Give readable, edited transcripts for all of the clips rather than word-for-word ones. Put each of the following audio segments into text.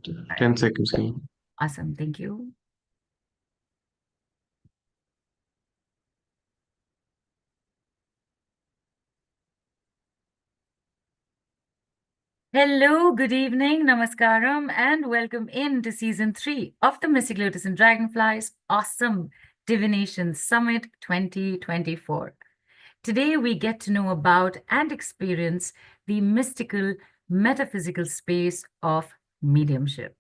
10 seconds. Awesome. Thank you. Hello, good evening, namaskaram, and welcome in to season 3 of the Mystic Lotus and Dragonflies Awesome Divination Summit 2024. Today, we get to know about and experience the mystical, metaphysical space of mediumship.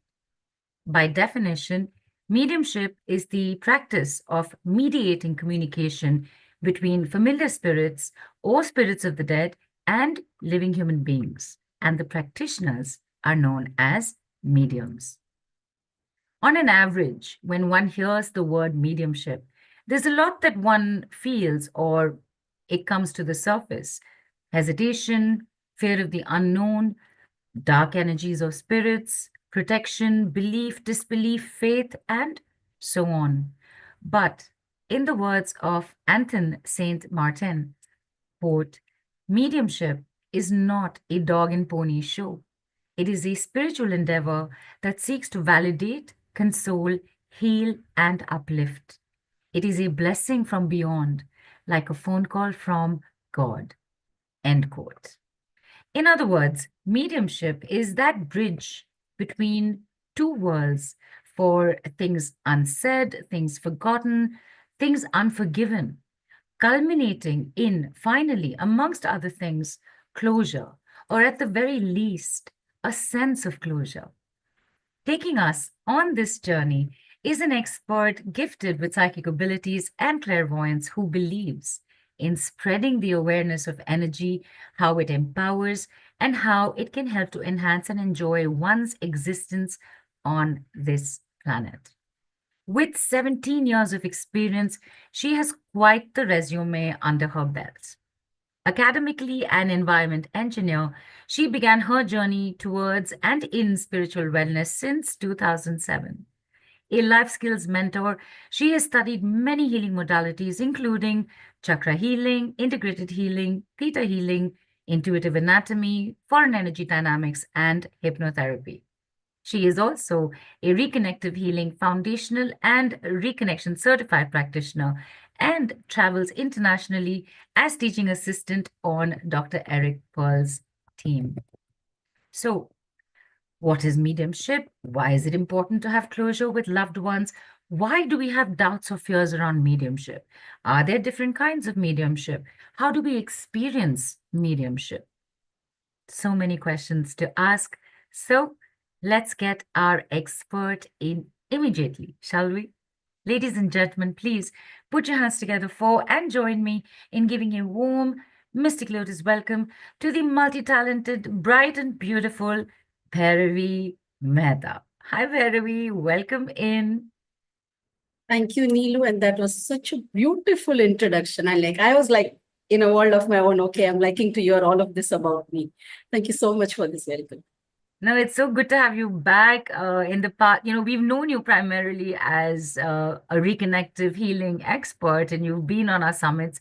By definition, mediumship is the practice of mediating communication between familiar spirits or spirits of the dead and living human beings, and the practitioners are known as mediums. On an average, when one hears the word mediumship, there's a lot that one feels or it comes to the surface: hesitation, fear of the unknown, dark energies of spirits, protection, belief, disbelief, faith, and so on. But in the words of Anton Saint Martin, quote, mediumship is not a dog and pony show. It is a spiritual endeavor that seeks to validate, console, heal, and uplift. It is a blessing from beyond, like a phone call from God. End quote. In other words, mediumship is that bridge between two worlds for things unsaid, things forgotten, things unforgiven, culminating in, finally, amongst other things, closure, or at the very least, a sense of closure. Taking us on this journey is an expert gifted with psychic abilities and clairvoyance who believes in spreading the awareness of energy, how it empowers, and how it can help to enhance and enjoy one's existence on this planet. With 17 years of experience, she has quite the resume under her belt. Academically an environment engineer, she began her journey towards and in spiritual wellness since 2007. A life skills mentor, she has studied many healing modalities, including chakra healing, integrated healing, theta healing, intuitive anatomy, foreign energy dynamics, and hypnotherapy. She is also a reconnective healing foundational and reconnection certified practitioner and travels internationally as teaching assistant on Dr. Eric Pearl's team. So, what is mediumship? Why is it important to have closure with loved ones? Why do we have doubts or fears around mediumship? Are there different kinds of mediumship? How do we experience mediumship? So many questions to ask. So, let's get our expert in immediately, shall we? Ladies and gentlemen, please put your hands together for and join me in giving a warm Mystic Lotus welcome to the multi-talented, bright and beautiful Bhairavi Mehta. Hi, Bhairavi. Welcome in. Thank you, Neelu. And that was such a beautiful introduction. I was like in a world of my own. Okay, I'm liking to hear all of this about me. Thank you so much for this welcome. No, it's so good to have you back. In the past, we've known you primarily as a reconnective healing expert, and you've been on our summits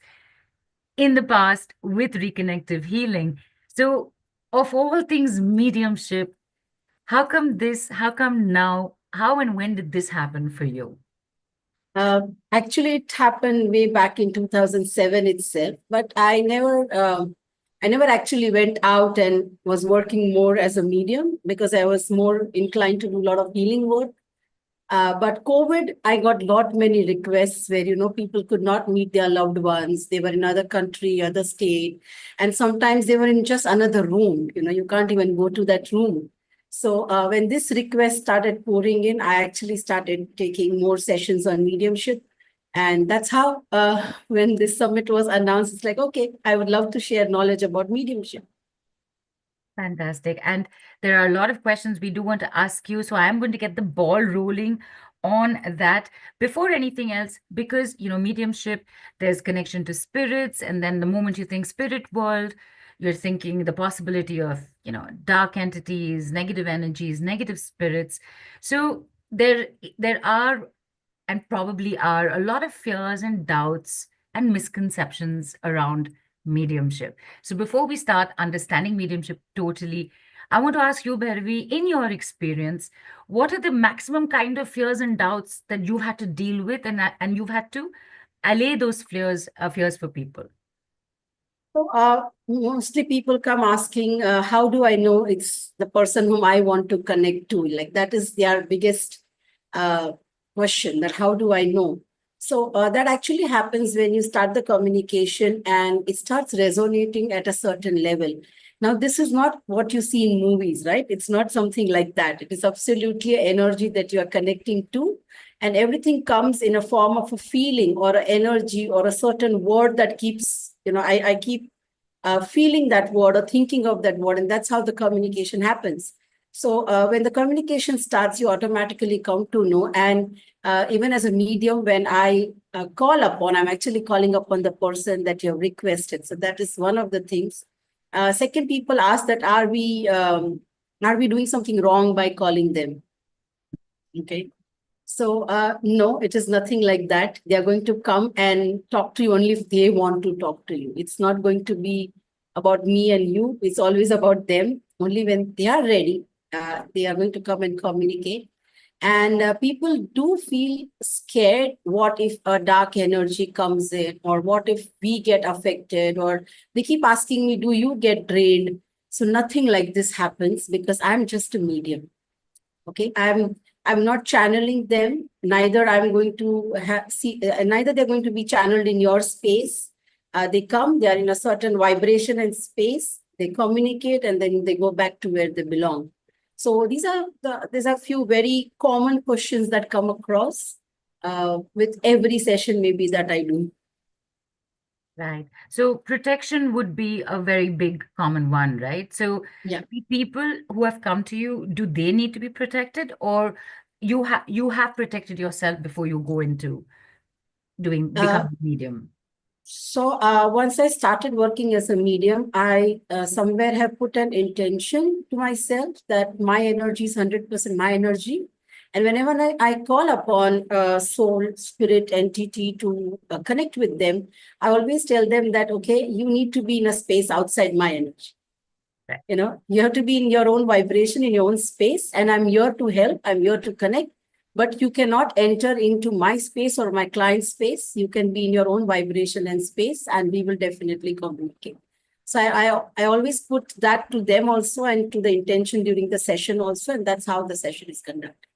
in the past with reconnective healing. So, of all things mediumship, how come this? How come now? How and when did this happen for you? Actually, it happened way back in 2007 itself, but I never actually went out and was working more as a medium because I was more inclined to do a lot of healing work. But COVID, I got lot many requests where, people could not meet their loved ones. They were in other country, other state, and sometimes they were in just another room. You can't even go to that room. So when this request started pouring in, I actually started taking more sessions on mediumship. And that's how, when this summit was announced, it's like, okay, I would love to share knowledge about mediumship. Fantastic. And there are a lot of questions we do want to ask you. So I'm going to get the ball rolling on that before anything else, because, mediumship, there's connection to spirits. And then the moment you think spirit world, you're thinking the possibility of, dark entities, negative energies, negative spirits. So there are and probably are a lot of fears and doubts and misconceptions around mediumship. So before we start understanding mediumship totally, I want to ask you, Bhairavi, in your experience, what are the maximum kind of fears and doubts that you've had to deal with, and you've had to allay those fears for people? So, mostly people come asking, how do I know it's the person whom I want to connect to? Like that is their biggest uh, question, that how do I know? So that actually happens when you start the communication and it starts resonating at a certain level. Now, this is not what you see in movies, right? It's not something like that. It is absolutely an energy that you are connecting to. And everything comes in a form of a feeling or an energy or a certain word that keeps, I keep feeling that word or thinking of that word. And that's how the communication happens. So when the communication starts, you automatically come to know. And even as a medium, when I call upon, I'm actually calling upon the person that you have requested. So that is one of the things. Second, people ask that are we doing something wrong by calling them? Okay. So no, it is nothing like that. They are going to come and talk to you only if they want to talk to you. It's not going to be about me and you. It's always about them. Only when they are ready, they are going to come and communicate. And people do feel scared. What if a dark energy comes in, or what if we get affected? Or they keep asking me, do you get drained? So nothing like this happens because I'm just a medium. Okay, I'm not channeling them. Neither I'm going to see. Neither they're going to be channeled in your space. They come. They are in a certain vibration and space. They communicate, and then they go back to where they belong. So these are few very common questions that come across with every session maybe that I do. Right. So protection would be a very big common one, right? So Yeah. the people who have come to you, do they need to be protected, or you have protected yourself before you go into Uh, becoming medium? So once I started working as a medium, I somewhere have put an intention to myself that my energy is 100% my energy. And whenever I call upon a soul, spirit, entity to connect with them, I always tell them that, okay, you need to be in a space outside my energy. Right. You have to be in your own vibration, in your own space, and I'm here to help, I'm here to connect, but you cannot enter into my space or my client's space. You can be in your own vibration and space, and we will definitely communicate. So I always put that to them also, and to the intention during the session also, and that's how the session is conducted.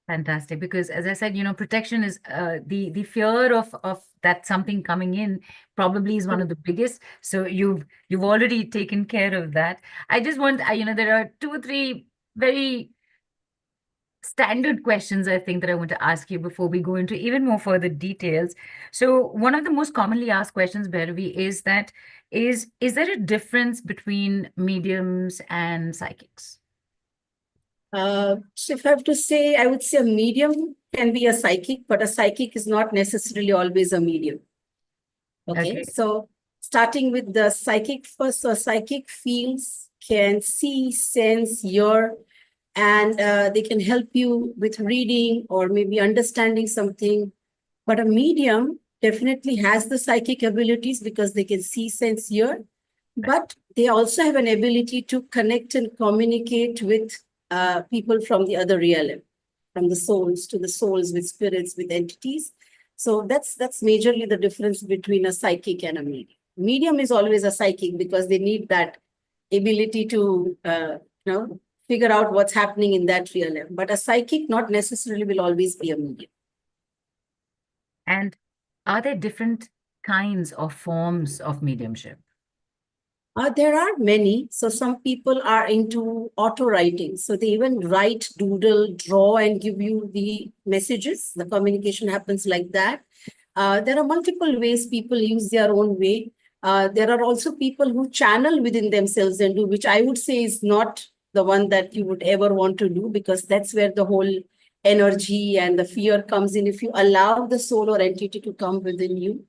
Fantastic. Because as I said, protection is the fear of that something coming in probably is one of the biggest. So you've already taken care of that. I just want, there are two or three very standard questions I think that I want to ask you before we go into even more further details. So one of the most commonly asked questions, Bhairavi, is that is there a difference between mediums and psychics? So if I have to say, I would say a medium can be a psychic, but a psychic is not necessarily always a medium. Okay, Okay. so starting with the psychic first, so psychic feels, can see, sense, hear, and they can help you with reading or maybe understanding something. But a medium definitely has the psychic abilities because they can see, sense, hear, but they also have an ability to connect and communicate with people from the other realm, from the souls to the souls, with spirits, with entities. So that's majorly the difference between a psychic and a medium. Medium is always a psychic because they need that ability to figure out what's happening in that realm. But a psychic not necessarily will always be a medium. And are there different kinds or forms of mediumship? There are many. So some people are into auto writing. So they even write, doodle, draw, and give you the messages. The communication happens like that. There are multiple ways people use their own way. There are also people who channel within themselves and do, which I would say is not the one that you would ever want to do, because that's where the whole energy and the fear comes in. If you allow the soul or entity to come within you,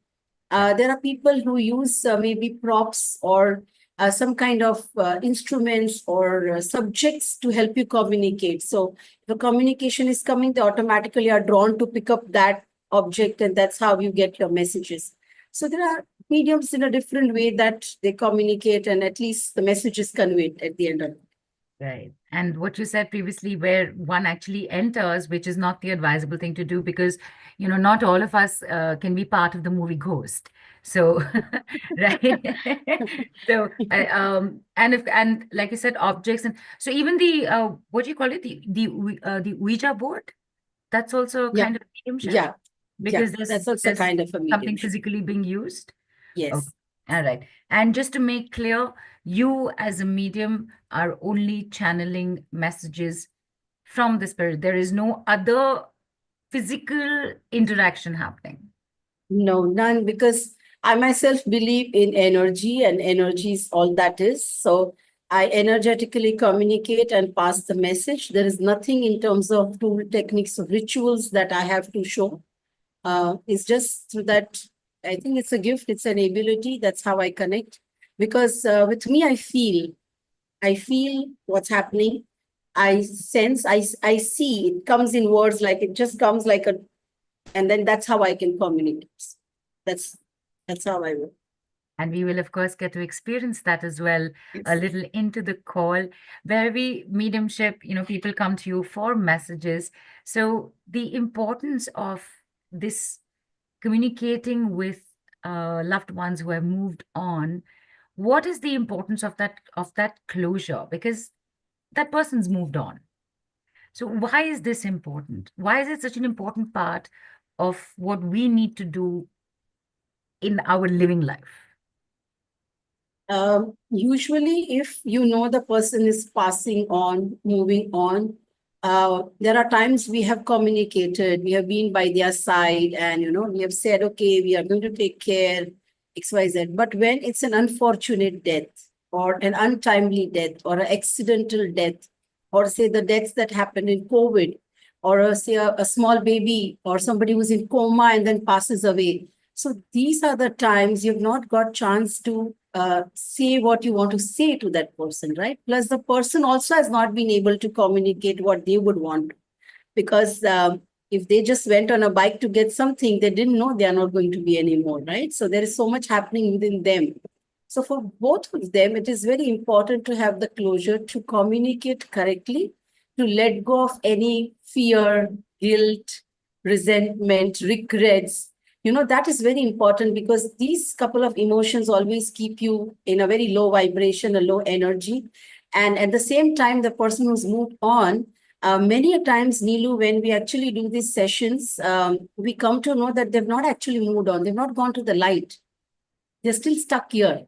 there are people who use maybe props or some kind of instruments or subjects to help you communicate. So the communication is coming, they automatically are drawn to pick up that object, and that's how you get your messages. So there are mediums in a different way that they communicate, and at least the message is conveyed at the end of it. Right. And what you said previously, where one actually enters, which is not the advisable thing to do because, not all of us can be part of the movie Ghost. So, right. So, and like you said, objects, and so even the what do you call it? The Ouija board. That's also Yeah, kind of mediumship yeah, yeah. because there's That's also there's kind of a something mediumship. physically being used. Okay. Yes. All right. And just to make clear, you as a medium are only channeling messages from the spirit. There is no other physical interaction happening. No, none, because I myself believe in energy, and energy is all that is. So I energetically communicate and pass the message. There is nothing in terms of tool, techniques, or rituals that I have to show. It's just through that. I think it's a gift, it's an ability. That's how I connect. Because with me, I feel what's happening. I sense, I see. It comes in words, like it just comes like a, and then that's how I can communicate. That's that's how I work. And we will, of course, get to experience that as well a Yes. little into the call, where we mediumship, people come to you for messages. So the importance of this communicating with loved ones who have moved on, what is the importance of that closure? Because that person's moved on. So why is this important? Why is it such an important part of what we need to do in our living life? Usually, if you know the person is passing on, moving on, there are times we have communicated, we have been by their side, and we have said, okay, we are going to take care, XYZ. But when it's an unfortunate death, or an untimely death, or an accidental death, or say the deaths that happened in COVID, or say a small baby, or somebody who's in coma and then passes away. So these are the times you've not got chance to say what you want to say to that person, right? Plus, the person also has not been able to communicate what they would want, because if they just went on a bike to get something, they didn't know they are not going to be anymore, right? So there is so much happening within them. So for both of them, it is very important to have the closure, to communicate correctly, to let go of any fear, guilt, resentment, regrets. That is very important, because these couple of emotions always keep you in a very low vibration, a low energy. And at the same time, the person who's moved on, many a times, Neelu, when we actually do these sessions, we come to know that they've not actually moved on. They've not gone to the light. They're still stuck here.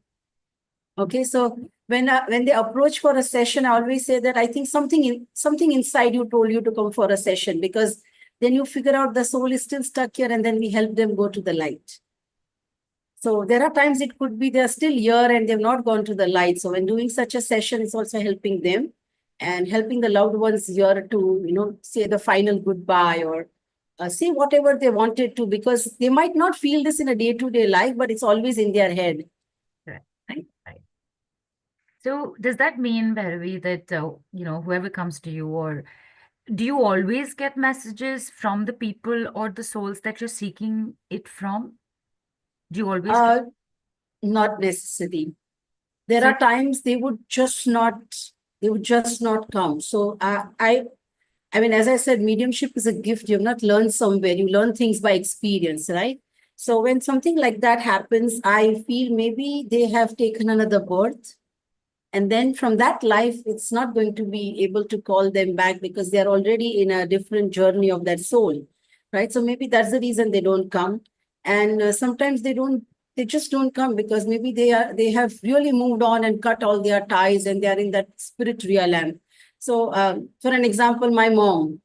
Okay, so when they approach for a session, I always say that I think something inside you told you to come for a session, because then you figure out the soul is still stuck here, and then we help them go to the light. So there are times it could be they're still here and they've not gone to the light. So when doing such a session, it's also helping them and helping the loved ones here to, say the final goodbye, or say whatever they wanted to, because they might not feel this in a day-to-day life, but it's always in their head. Right. Right. So does that mean, Bhairavi, that whoever comes to you, or do you always get messages from the people or the souls that you're seeking it from? Do you always get? Uh, Not necessary. There So, are times they would just not come. So I mean, as I said, mediumship is a gift. You have not learned somewhere. You learn things by experience, right? So when something like that happens, I feel maybe they have taken another birth. And then from that life, it's not going to be able to call them back, because they're already in a different journey of that soul, right? So maybe that's the reason they don't come. And sometimes they just don't come, because maybe they have really moved on and cut all their ties, and they are in that spirit realm. So for an example, my mom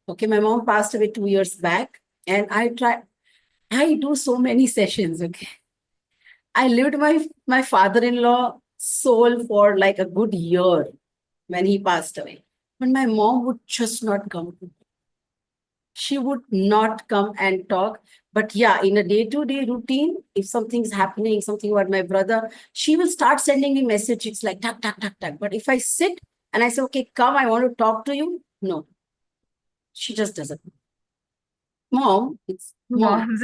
passed away 2 years back, and I do so many sessions. Okay, I lived my father-in-law soul for like a good year when he passed away. But my mom would just not come. She would not come and talk. But yeah, in a day-to-day routine, if something's happening, something about my brother, she will start sending me messages like tuck, tuck, tuck, tuck. But if I sit and I say, okay, come, I want to talk to you, no, she just doesn't. Mom, it's mom. moms.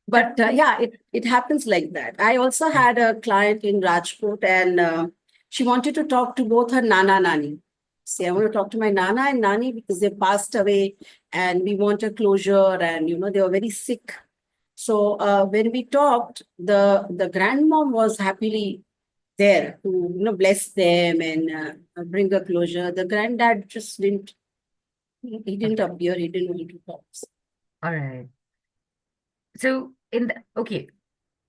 But yeah, it happens like that. I also had a client in Rajkot, and she wanted to talk to both her Nana Nani. Say, I want to talk to my Nana and Nani because they passed away and we want a closure, and they were very sick. So when we talked, the grandmom was happily there to bless them and bring a closure. The granddad just didn't. He didn't Okay. appear. He didn't want to talk. All right. So okay,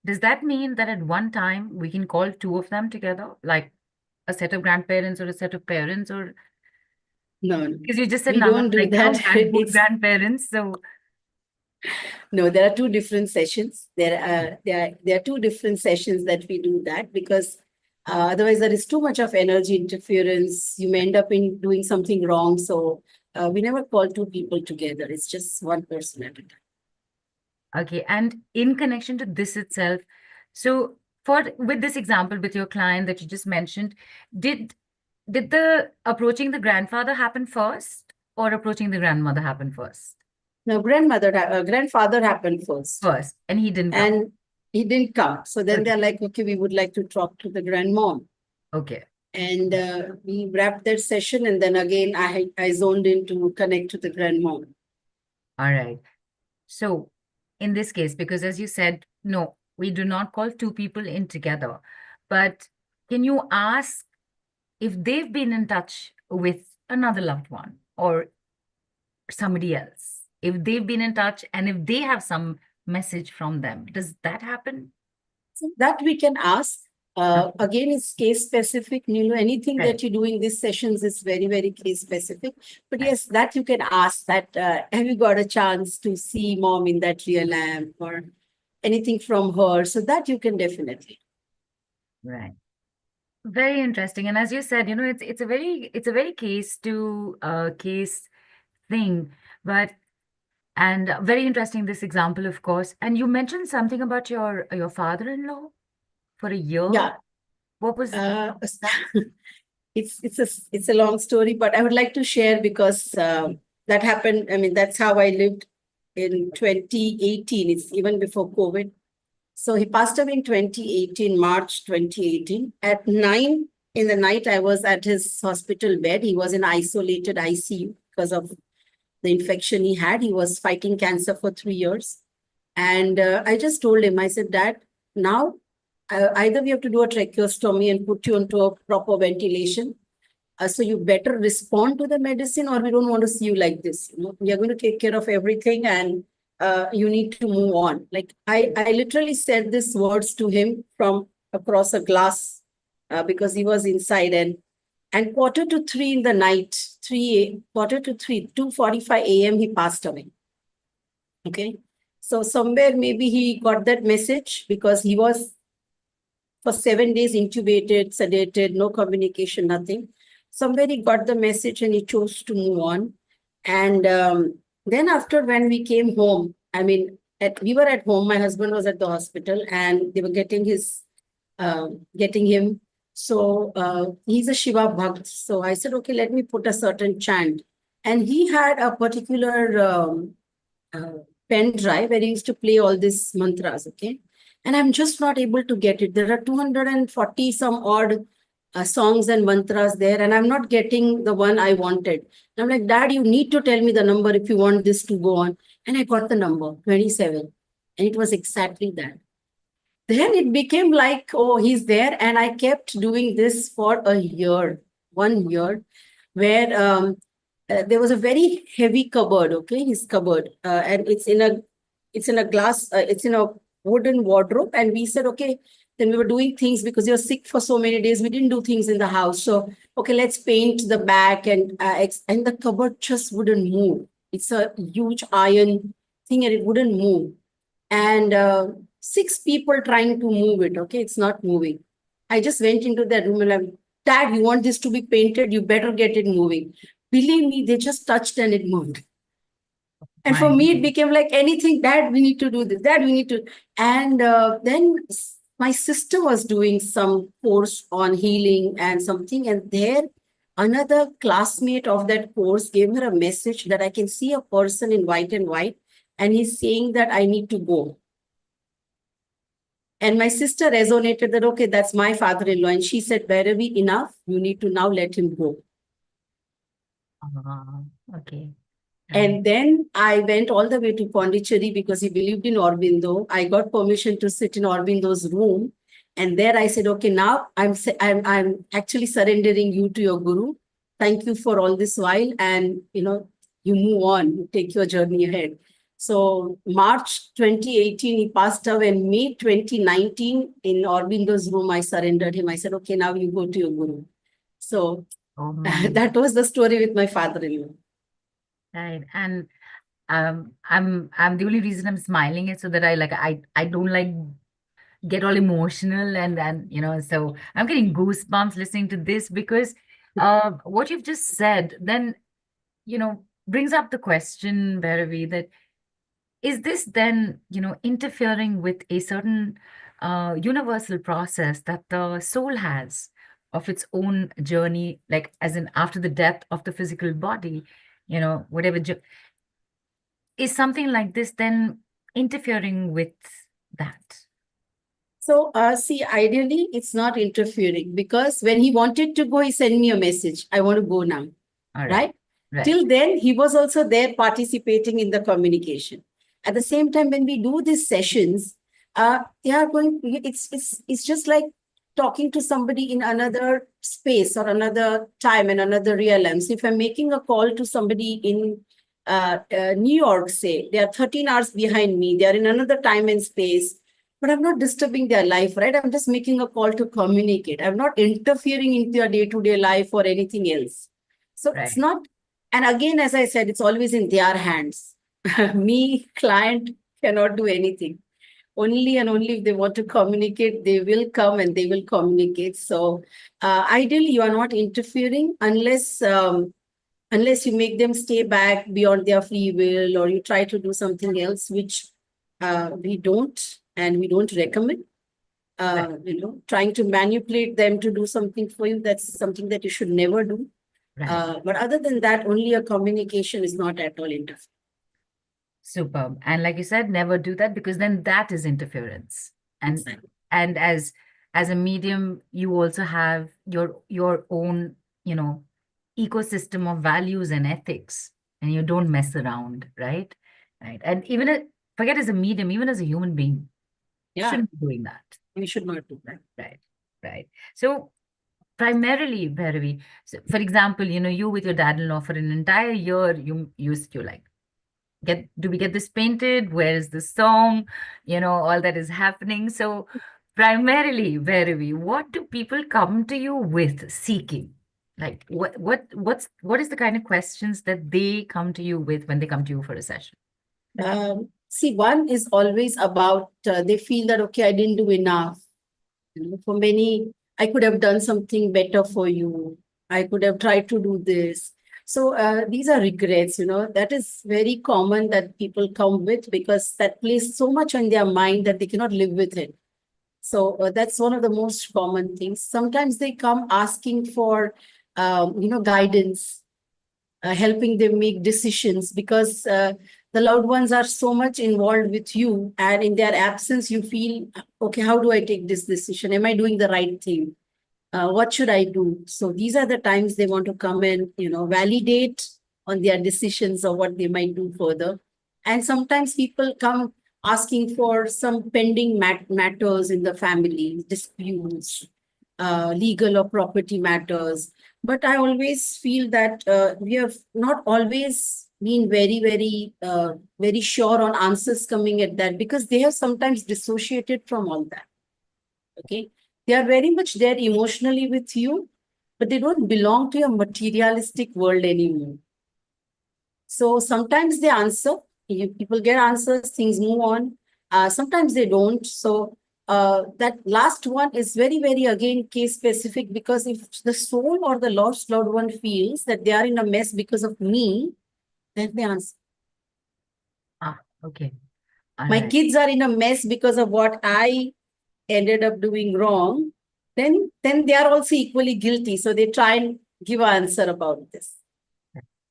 does that mean that at one time we can call two of them together, like a set of grandparents or a set of parents, or No, no, because you just said we Nana, don't do like that. both It's grandparents. So no. There are two different sessions. There are two different sessions that we do that because otherwise there is too much of energy interference. You may end up in doing something wrong. So we never call two people together. It's just one person at a time. okay, and in connection to this itself, so for with this example with your client that you just mentioned, did the approaching the grandfather happen first or approaching the grandmother happen first? Now, grandfather happened first, First, and he didn't come. and he didn't come. So then Okay. they're like, okay, we would like to talk to the grandmom. Okay. And we wrapped that session, and then again, I zoned in to connect to the grandmom. All right. So in this case, because as you said, no, we do not call two people in together, but can you ask if they've been in touch with another loved one or somebody else? If they've been in touch and if they have some message from them, does that happen? So that we can ask. Again, it's case specific. Anything Right. that you do in these sessions is very, very case specific. But Right. yes, that you can ask that, have you got a chance to see mom in that real lamp or anything from her? So that you can definitely. Right. Very interesting. And as you said, it's a very case to case thing, but and very interesting this example, of course. And you mentioned something about your father-in-law for a year. Yeah. What was that? It's a long story, but I would like to share because that happened. I mean, that's how I lived in 2018. It's even before COVID. So he passed away in 2018, March 2018. At 9 in the night, I was at his hospital bed. He was in isolated ICU because of the infection he had. He was fighting cancer for 3 years. And I just told him, I said, Dad, now either we have to do a tracheostomy and put you into a proper ventilation. So you better respond to the medicine, or we don't want to see you like this. We are going to take care of everything, and you need to move on. Like I literally said these words to him from across a glass because he was inside. And quarter to 3 in the night, quarter to 3, 2:45 a.m. he passed away. Okay. So somewhere maybe he got that message because he was for 7 days intubated, sedated, no communication, nothing. Somewhere he got the message and he chose to move on. And then after when we came home, I mean, we were at home, my husband was at the hospital and they were getting him. So he's a Shiva Bhakt. So I said, okay, let me put a certain chant. And he had a particular pen drive where he used to play all these mantras, okay? And I'm just not able to get it. There are 240 some odd songs and mantras there, and I'm not getting the one I wanted. I'm like, Dad, you need to tell me the number if you want this to go on. And I got the number, 27. And it was exactly that. Then it became like, oh, he's there. And I kept doing this for a year, 1 year, where there was a very heavy cupboard, okay, his cupboard. And it's in a glass, it's in a wooden wardrobe. And we said, okay, then we were doing things because you're sick for so many days. We didn't do things in the house. So, okay, let's paint the back. And the cupboard just wouldn't move. It's a huge iron thing and it wouldn't move. And 6 people trying to move it. Okay, it's not moving. I just went into that room and I'm, Dad, you want this to be painted? You better get it moving. Believe me, they just touched and it moved. And for me, it became like anything, Dad, we need to do this, Dad, we need to. And then my sister was doing some course on healing and something. And there, another classmate of that course gave her a message that I can see a person in white and white. And he's saying that I need to go. And my sister resonated that, okay, that's my father-in-law. And she said, Bhairavi, enough. You need to now let him go. Okay. And then I went all the way to Pondicherry because he believed in Aurobindo. I got permission to sit in Aurobindo's room. And there I said, okay, now I'm actually surrendering you to your guru. Thank you for all this while. And, you move on, you take your journey ahead. So March 2018, he passed away. And May 2019, in Aurobindo's room, I surrendered him. I said, okay, now you go to your guru. So Oh my. that was the story with my father-in-law. Right. And I'm the only reason I'm smiling is so that I don't like get all emotional and so I'm getting goosebumps listening to this because what you've just said then brings up the question, Bhairavi, that is this then interfering with a certain universal process that the soul has of its own journey, like as in after the death of the physical body, whatever is something like this then interfering with that? So, see, ideally, it's not interfering because when he wanted to go, he sent me a message. I want to go now, All right. right? Right. Till then, he was also there participating in the communication. At the same time, when we do these sessions, they are going. It's just like talking to somebody in another space or another time and another realm. So if I'm making a call to somebody in New York, say they are 13 hours behind me, they are in another time and space, but I'm not disturbing their life, right? I'm just making a call to communicate. I'm not interfering into their day-to-day life or anything else. So it's Right. not, and again, as I said, it's always in their hands. Me, client, cannot do anything. Only and only if they want to communicate, they will come and they will communicate. So ideally, you are not interfering unless you make them stay back beyond their free will or you try to do something else, which we don't and we don't recommend. Right. Trying to manipulate them to do something for you, that's something that you should never do. Right. But other than that, only a communication is not at all interfering. Superb. And like you said, never do that because then that is interference. And Exactly. and as a medium, you also have your own, ecosystem of values and ethics, and you don't mess around, right? Right. And forget as a medium, even as a human being, Yeah, shouldn't be doing that. we should not do that. Right. Right. So primarily, Bhairavi, so for example, you with your dad-in-law for an entire year, you used to like, do we get this painted? Where is the song? All that is happening. So primarily, Bhairavi, what do people come to you with seeking? Like what is the kind of questions that they come to you with when they come to you for a session? See, one is always about they feel that, okay, I didn't do enough. For many, I could have done something better for you. I could have tried to do this. So these are regrets, that is very common that people come with because that plays so much on their mind that they cannot live with it. So that's one of the most common things. Sometimes they come asking for, guidance, helping them make decisions because the loved ones are so much involved with you, and in their absence you feel, okay, how do I take this decision? Am I doing the right thing? What should I do? So these are the times they want to come and validate on their decisions or what they might do further. And sometimes people come asking for some pending matters in the family, disputes, legal or property matters. But I always feel that we have not always been very sure on answers coming at that because they have sometimes dissociated from all that. Okay. They are very much there emotionally with you, but they don't belong to your materialistic world anymore. So sometimes they answer, people get answers, things move on. Sometimes they don't. So that last one is very, again, case specific because if the soul or the lost loved one feels that they are in a mess because of me, then they answer. Okay. All My right. kids are in a mess because of what I ended up doing wrong, then they are also equally guilty. So they try and give an answer about this.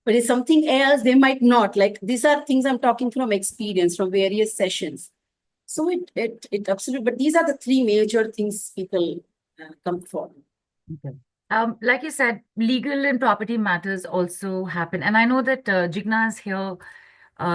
But it's something else, they might not. Like these are things I'm talking from experience, from various sessions. So it absolutely, but these are the three major things people come for. Okay. Like you said, legal and property matters also happen. And I know that Jigna is here.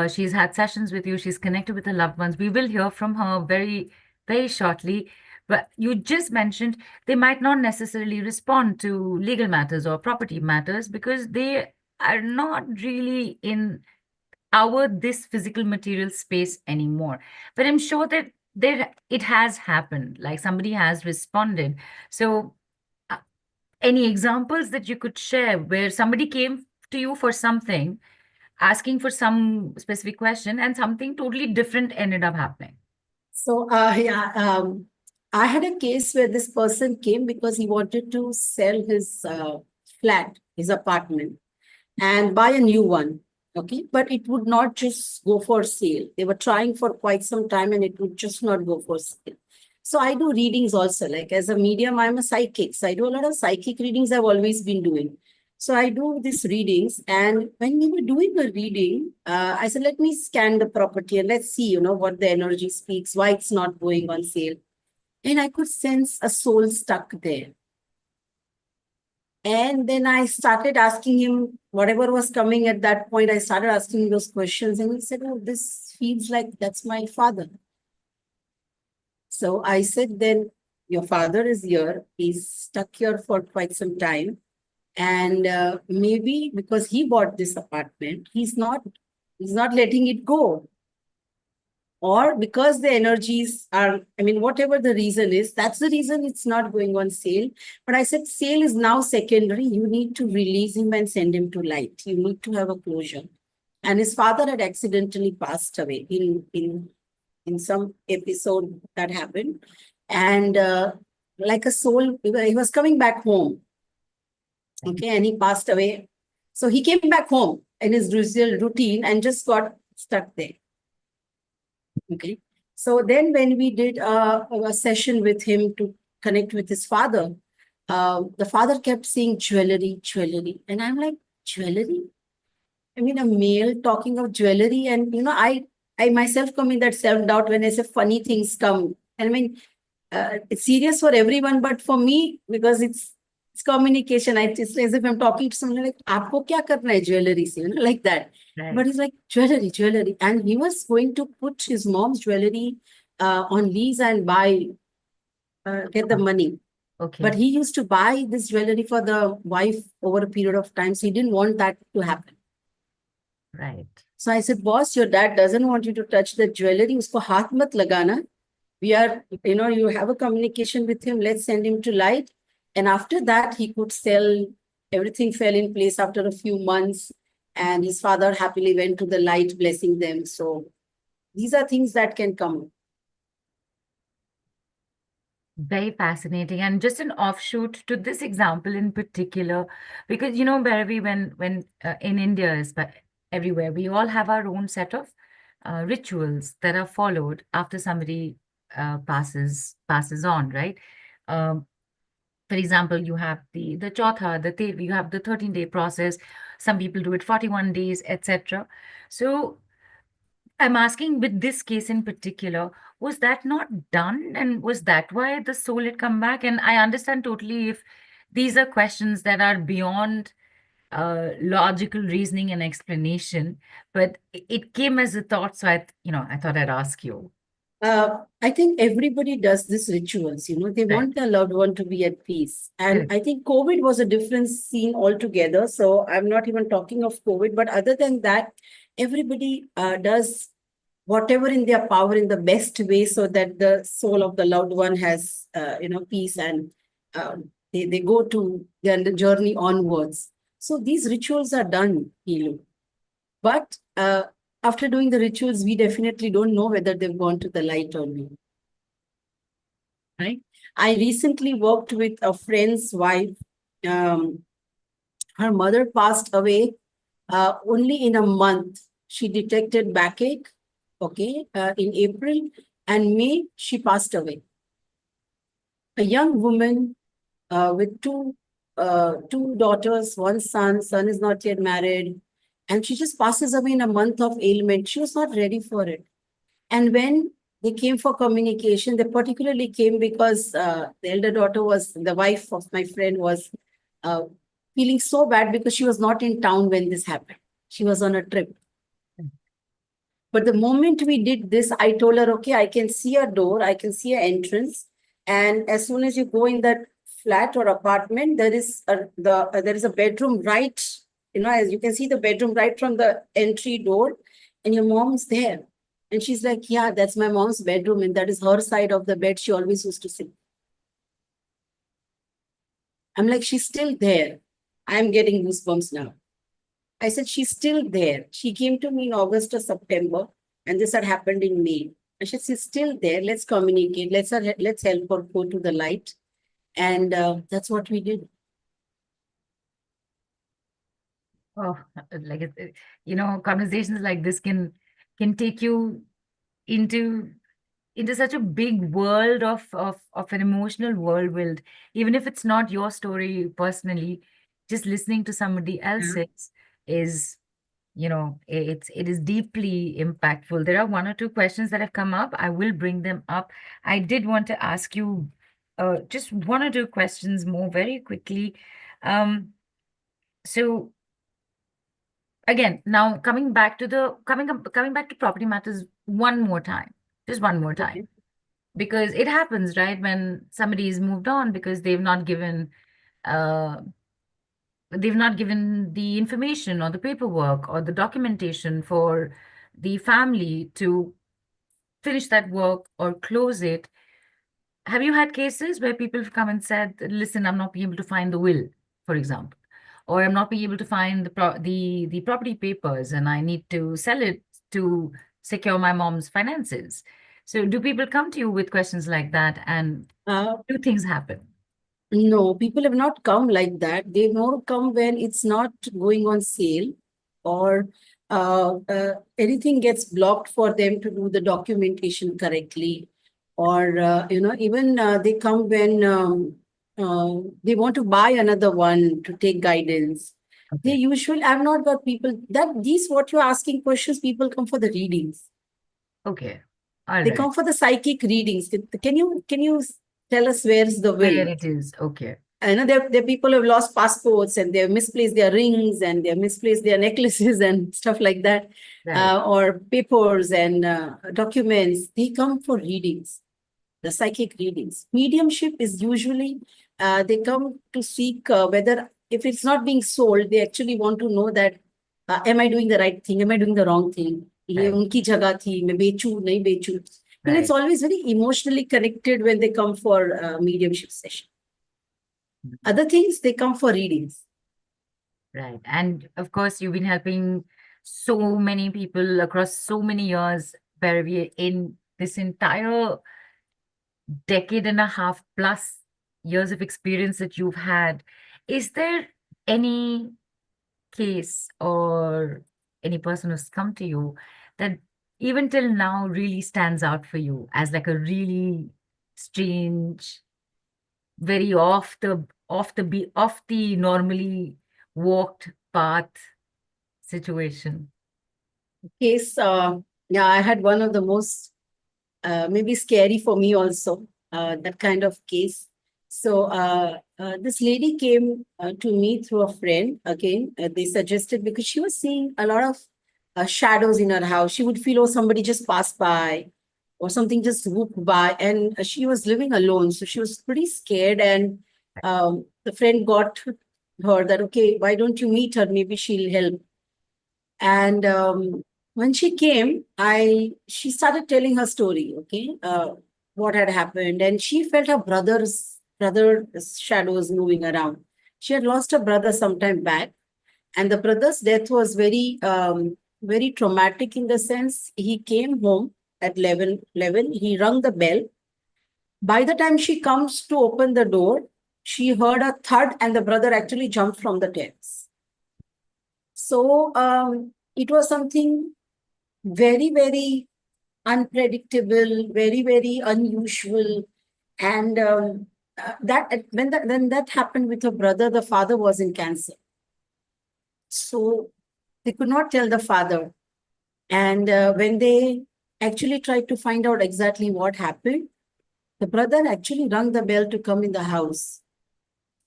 She's had sessions with you. She's connected with her loved ones. We will hear from her very, very shortly. But you just mentioned they might not necessarily respond to legal matters or property matters because they are not really in our this physical material space anymore. But I'm sure that there it has happened, like somebody has responded. So uh, any examples that you could share where somebody came to you for something, asking for some specific question, and something totally different ended up happening? So I had a case where this person came because he wanted to sell his flat, his apartment, and buy a new one. Okay, but it would not just go for sale. They were trying for quite some time, and it would just not go for sale. So I do readings also. Like as a medium, I'm a psychic. So I do a lot of psychic readings. I've always been doing. So I do these readings, and when we were doing the reading, I said, "Let me scan the property and let's see, what the energy speaks, why it's not going on sale." And I could sense a soul stuck there. And then I started asking him whatever was coming at that point. I started asking him those questions, and he said, "Oh, this feels like that's my father." So I said, "Then your father is here. He's stuck here for quite some time. And maybe because he bought this apartment, he's not letting it go. Or because the energies are, I mean, whatever the reason is, that's the reason it's not going on sale." But I said, sale is now secondary. You need to release him and send him to light. You need to have a closure. And his father had accidentally passed away in some episode that happened. And like a soul, he was coming back home. Okay, and he passed away. So he came back home in his usual routine and just got stuck there. Okay. So then when we did a session with him to connect with his father, the father kept saying jewelry, jewelry. And I'm like, jewelry? I mean, a male talking of jewelry. And, I myself come in that self-doubt when I say funny things come. And I mean, it's serious for everyone, but for me, because it's communication, it's as if I'm talking to someone like, "Aapko kya karna hai jewelry se?" Like that. Right. But he's like, jewelry, jewelry. And he was going to put his mom's jewelry on lease and get the money. But Okay. he used to buy this jewelry for the wife over a period of time. So he didn't want that to happen. Right. So I said, "Boss, your dad doesn't want you to touch the jewelry. Usko haath mat lagana. We are, you have a communication with him. Let's send him to light." And after that, he could sell. Everything fell in place after a few months. And his father happily went to the light, blessing them. So these are things that can come. Very fascinating. And just an offshoot to this example in particular, because Bhairavi, when in India is but everywhere, we all have our own set of rituals that are followed after somebody passes on, right? Um, for example, you have the chautha, you have the 13-day process. Some people do it 41 days, etc. So I'm asking with this case in particular, was that not done? And was that why the soul had come back? And I understand totally if these are questions that are beyond logical reasoning and explanation, but it came as a thought. So I thought I'd ask you. I think everybody does these rituals. They Right. want their loved one to be at peace. And Correct. I think COVID was a different scene altogether. So I'm not even talking of COVID, but other than that, everybody does whatever in their power in the best way so that the soul of the loved one has, peace, and they go to their journey onwards. So these rituals are done, Hilo. But after doing the rituals, we definitely don't know whether they've gone to the light or not. Right? I recently worked with a friend's wife. Um, Her mother passed away only in a month. She detected backache, okay, in April, and May, she passed away. A young woman with two daughters, one son. Son is not yet married, and she just passes away in a month of ailment. She was not ready for it. And when They came for communication. They particularly came because the elder daughter was, the wife of my friend was uh, feeling so bad because she was not in town when this happened. She was on a trip. But the moment we did this, I told her, okay, I can see a door, I can see an entrance. And as soon as you go in that flat or apartment, there is there is a bedroom right, as you can see the bedroom right from the entry door, and your mom's there. And she's like, yeah, that's my mom's bedroom, and that is her side of the bed she always used to sit. I'm like, she's still there. I'm getting goosebumps now. I said, she's still there. She came to me in August or September, and this had happened in May. I said, she's still there. Let's communicate. Let's help her go to the light. And that's what we did. Oh, like conversations like this can take you into such a big world of an emotional whirlwind, even if it's not your story personally. Just listening to somebody else's is, it is deeply impactful. There are one or two questions that have come up. I will bring them up. I did want to ask you just one or two questions more very quickly. So again, now coming back to property matters one more time, just one more time. Okay. Because it happens, right, when somebody's moved on because uh they've not given the information or the paperwork or the documentation for the family to finish that work or close it. Have you had cases where people have come and said, listen, I'm not being able to find the will, for example, or I'm not being able to find the property papers and I need to sell it to secure my mom's finances? So do people come to you with questions like that, and Uh, do things happen? no, people have not come like that. They more come when it's not going on sale, or anything gets blocked for them to do the documentation correctly, or even they come when they want to buy another one to take guidance. They Okay. usually, I've not got people that these what you're asking questions. People come for the readings. Okay. All They right. come for the psychic readings. Can you tell us where's the will? Where it is. Okay. I know there are people who have lost passports and they've misplaced their rings and they've misplaced their necklaces and stuff like that, Right. or papers and documents. They come for readings, the psychic readings. Mediumship is usually they come to seek whether if it's not being sold, they actually want to know that am I doing the right thing? Am I doing the wrong thing? ये Right. उनकी जगह थी मैं बेचूं नहीं बेचूं. It's Right. always very emotionally connected when they come for mediumship session. Other things, they come for readings. Right. And of course, you've been helping so many people across so many years, Bhairavi, in this entire decade and a half plus years of experience that you've had. Is there any case or any person who's come to you that even till now really stands out for you as like a really strange, very off the normally walked path situation? Case, yeah, I had one of the most maybe scary for me also, that kind of case. So this lady came to me through a friend. Again, they suggested because she was seeing a lot of shadows in her house. She would feel, oh, somebody just passed by or something just whooped by. And she was living alone. So she was pretty scared. And the friend got her that, okay, why don't you meet her? Maybe she'll help. And when she came, she started telling her story, okay, what had happened, and she felt her brother's shadows moving around. She had lost her brother some time back, and the brother's death was very traumatic in the sense he came home at 11. He rung the bell. By the time she comes to open the door, she heard a thud, and the brother actually jumped from the terrace. So it was something very, very unpredictable, very, very unusual. And when that happened with her brother, the father was in cancer. So they could not tell the father. And when they actually tried to find out exactly what happened. The brother actually rang the bell to come in the house,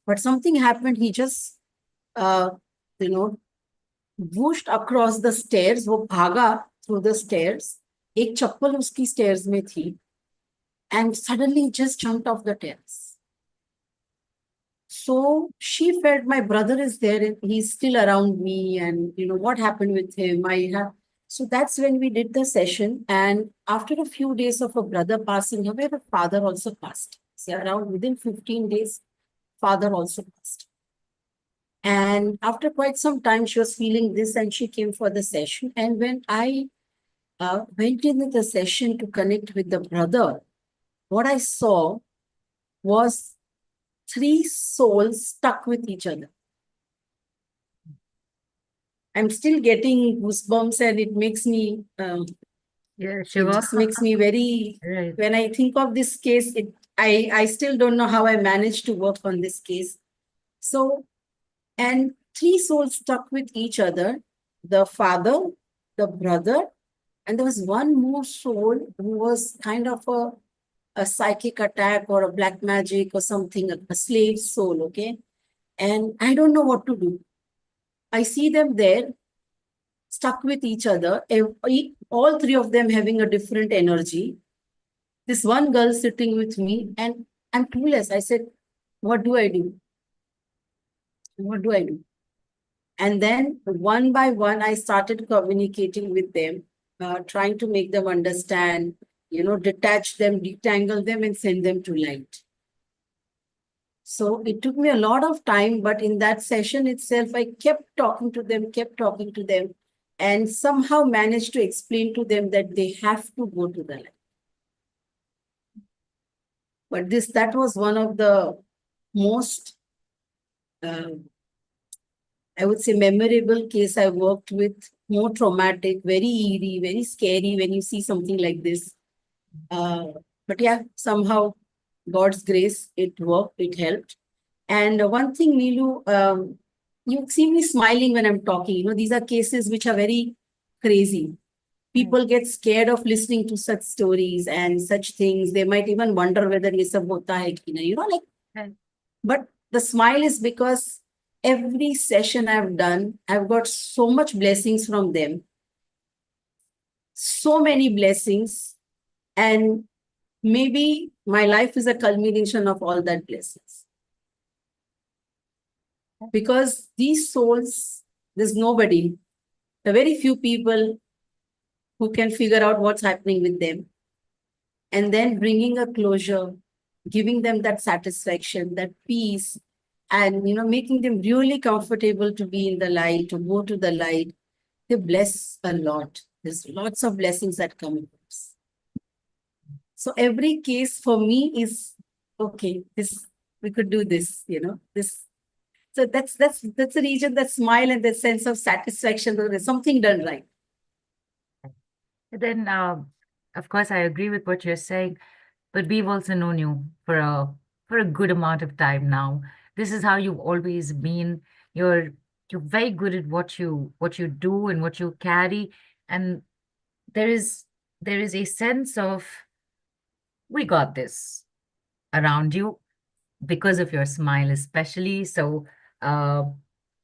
but something happened. He just, uh, you know, whooshed across the stairs. वो भागा through the stairs. एक चप्पल उसकी stairs में थी, and suddenly he just jumped off the terrace. So she felt my brother is there and he's still around me, and what happened with him. So that's when we did the session. And after a few days of a brother passing away, the father also passed. So around within 15 days, father also passed. And after quite some time, she was feeling this and she came for the session. And when I went into the session to connect with the brother, what I saw was three souls stuck with each other. I'm still getting goosebumps, and it makes me, Yeah, it Shiva. just makes me very, Right. when I think of this case, I still don't know how I managed to work on this case. So, and three souls stuck with each other, the father, the brother, and there was one more soul who was kind of a psychic attack or a black magic or something, a slave soul, okay? And I don't know what to do. I see them there stuck with each other, all three of them having a different energy. This one girl sitting with me, and I'm clueless. I said, what do I do? What do I do? And then one by one, I started communicating with them, trying to make them understand, detach them, detangle them, and send them to light. So it took me a lot of time, but in that session itself, I kept talking to them, and somehow managed to explain to them that they have to go to the light. But that was one of the most, I would say, memorable case I worked with, more traumatic, very eerie, very scary when you see something like this. But yeah, somehow God's grace, it worked, it helped. And one thing, Neelu, you see me smiling when I'm talking. These are cases which are very crazy. People get scared of listening to such stories and such things. They might even wonder whether ये सब होता है कि नहीं. Like. Right. But the smile is because every session I've done, I've got so much blessings from them. So many blessings. And maybe my life is a culmination of all that blessings. Because these souls, there's nobody, there are very few people who can figure out what's happening with them. And then bringing a closure, giving them that satisfaction, that peace, and making them really comfortable to be in the light, to go to the light. They bless a lot. There's lots of blessings that come in this. So every case for me is okay. We could do this. This. So that's the region, that smile and that sense of satisfaction that there's something done right. Then, of course, I agree with what you're saying, but we've also known you for a good amount of time now. This is how you've always been. You're very good at what you do and what you carry, and there is a sense of we got this around you because of your smile, especially. So, uh,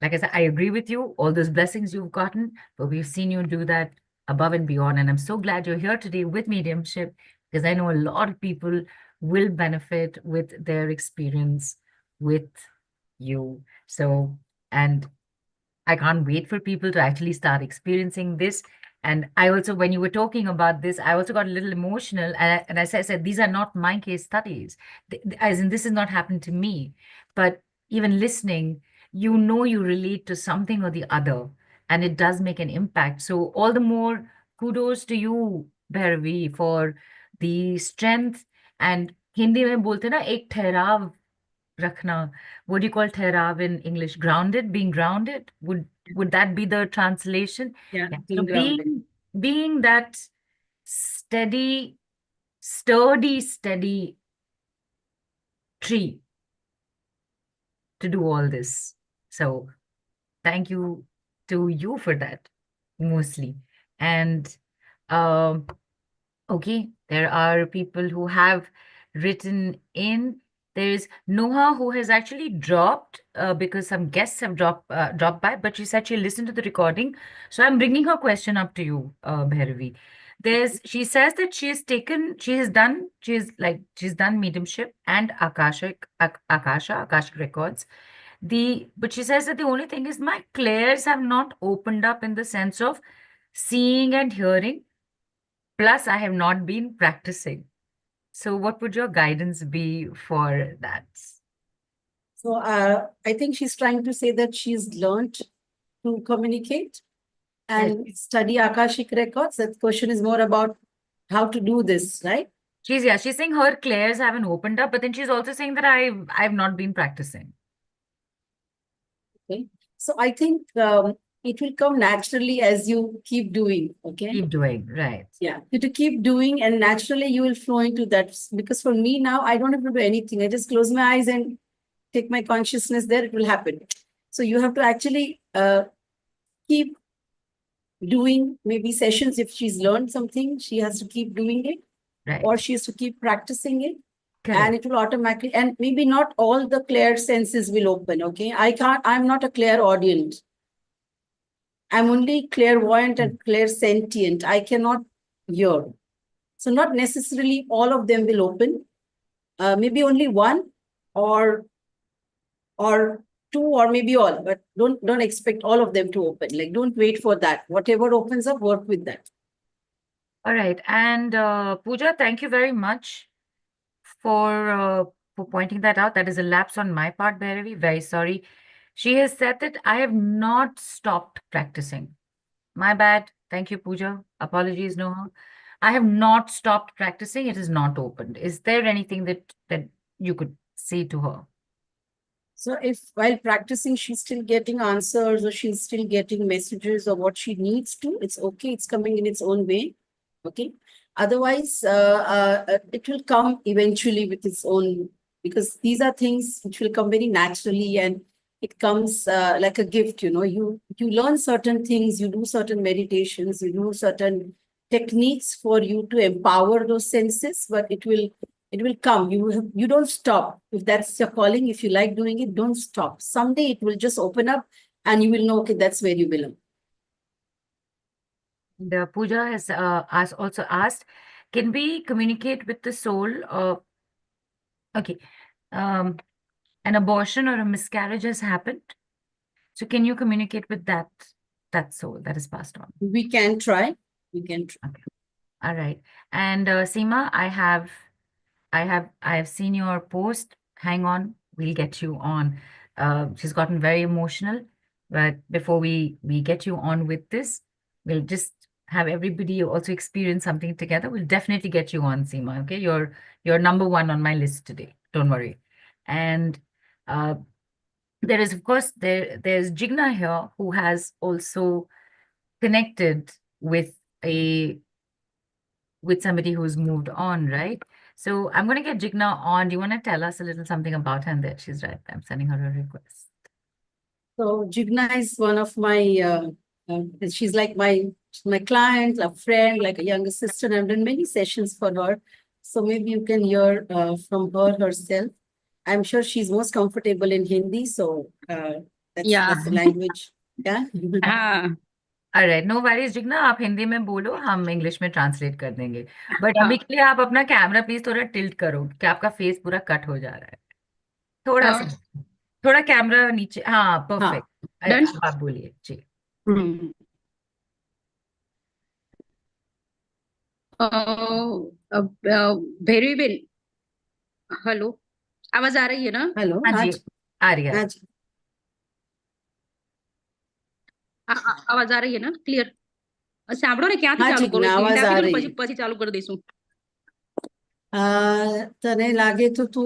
like I said, I agree with you. All those blessings you've gotten, but we've seen you do that above and beyond. And I'm so glad you're here today with Mediumship because I know a lot of people will benefit with their experience with you. So, and I can't wait for people to actually start experiencing this. And I also, when you were talking about this, I also got a little emotional. And as I said, these are not my case studies, as in, this has not happened to me. But even listening, you relate to something or the other, and it does make an impact. So, all the more kudos to you, Bhairavi, for the strength. And Hindi में बोलते हैं ना एक ठहराव रखना. What do you call ठहराव in English? Grounded, being grounded. Would that be the translation? Yeah, Yeah. So being grounded. being that steady, steady tree to do all this. So thank you to you for that, mostly. And um, Okay, there are people who have written in. There's Noah who has actually dropped because some guests have dropped by, but she said she listened to the recording. So I'm bringing her question up to you, Bhairavi. She says that she's done mediumship and Akashic records. But she says that the only thing is my clairs have not opened up in the sense of seeing and hearing. Plus, I have not been practicing. So, what would your guidance be for that? So I think she's trying to say that she's learned to communicate Yes. and study Akashic records. That question is more about how to do this, right? She's saying her clairs haven't opened up, but then she's also saying that I've not been practicing. Okay. So I think it will come naturally as you keep doing. Okay. Keep doing, right. Yeah. You to keep doing, and naturally you will flow into that. Because for me now, I don't have to do anything. I just close my eyes and take my consciousness there. It will happen. So you have to actually keep doing maybe sessions. If she's learned something, she has to keep doing it, Right. or she has to keep practicing it. Correct. And it will automatically, and maybe not all the clear senses will open. Okay. I'm not a clairaudient. I'm only clairvoyant and clairsentient. I cannot hear. So not necessarily all of them will open. Maybe only one or two, or maybe all, but don't expect all of them to open. Like, don't wait for that. Whatever opens up, work with that. All right. And Pooja, thank you very much for pointing that out. That is a lapse on my part, Bhairavi. Very sorry. She has said that I have not stopped practicing. My bad. Thank you, Pooja. Apologies, Noah. I have not stopped practicing. It is not opened. Is there anything that you could say to her? So if while practicing, she's still getting answers, or she's still getting messages or what she needs to, it's okay. It's coming in its own way. Okay. Otherwise, it will come eventually with its own, because these are things which will come very naturally, and it comes like a gift. You learn certain things, you do certain meditations, you do certain techniques for you to empower those senses, but it will come. You don't stop. If that's your calling, if you like doing it, don't stop. Someday it will just open up, and you will know, okay, that's where you belong. The Pooja has also asked, can we communicate with the soul? Okay, an abortion or a miscarriage has happened. So can you communicate with that soul that is passed on? We can try. We can try. Okay. All right. And Seema, I have seen your post. Hang on, we'll get you on. She's gotten very emotional, but before we get you on with this, we'll just have everybody also experience something together. We'll definitely get you on, Seema. Okay, you're number one on my list today. Don't worry. And there is, of course, there's Jigna here who has also connected a with somebody who's moved on, right? So I'm going to get Jigna on. Do you want to tell us a little something about her? And there she's right. I'm sending her a request. So Jigna is one of my, she's like my client, a friend, like a younger sister. I've done many sessions for her. So maybe you can hear from her herself. I'm sure she's most comfortable in Hindi. So that's the language. Yeah. हाँ All right, no worries, Jigna आप हिंदी में बोलो, हम English में translate कर देंगे. But हाँ अभी के लिए आप अपना कैमरा प्लीज थोड़ा टिल्ट करो कि आपका फेस पूरा कट हो जा रहा है. थोड़ा सा, थोड़ा कैमरा नीचे. हाँ, हाँ. परफेक्ट. डन अब आप बोलिए जी. भैरवी बेन, हेलो, आवाज आ रही है ना? हेलो. हाँ जी, आ रही है. हाँ जी. આવાજ આ રહી है ना? ક્લિયર? સાંભળો ને, ક્યાંથી હા ચાલુ કરું? જીજ્ઞા, એક મિનિટ આવાજ આપી આ દો ને, રહી. પછી ચાલુ કરી દઈશું. તને લાગે તો તું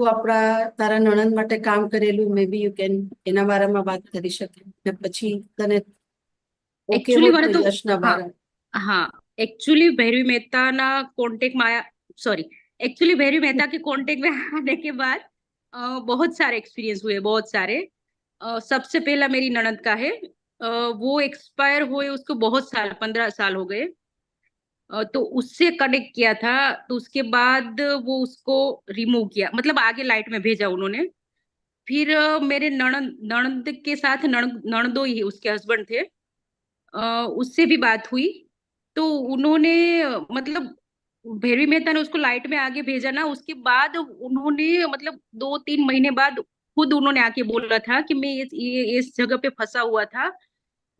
તારા નણંદ માટે કામ કરેલું, મે બી યુ કેન એના બારામાં વાત કરી શકે, ને પછી તને ઓકે એકચ્યુઅલી હોય મને તો તો યશના બારા. हाँ एक्चुअली भैरवी मेहता ना कांटेक्ट में आया, सॉरी, एक्चुअली भैरवी मेहता के कांटेक्ट में आने के बाद बहुत सारे एक्सपीरियंस हुए, बहुत सारे. सबसे पहला मेरी ननद का है. वो एक्सपायर हुए उसको बहुत साल, 15 साल हो गए. तो उससे कनेक्ट किया था। तो उसके बाद वो उसको रिमूव किया, मतलब आगे लाइट में भेजा उन्होंने। फिर मेरे नणंद नणंद के साथ नणदो ही उसके हस्बैंड थे, उससे भी बात हुई। तो उन्होंने मतलब भैरवी मेहता ने उसको लाइट में आगे भेजा ना, उसके बाद उन्होंने मतलब 2-3 महीने बाद खुद उन्होंने आके बोला था कि मैं ये इस जगह पे फंसा हुआ था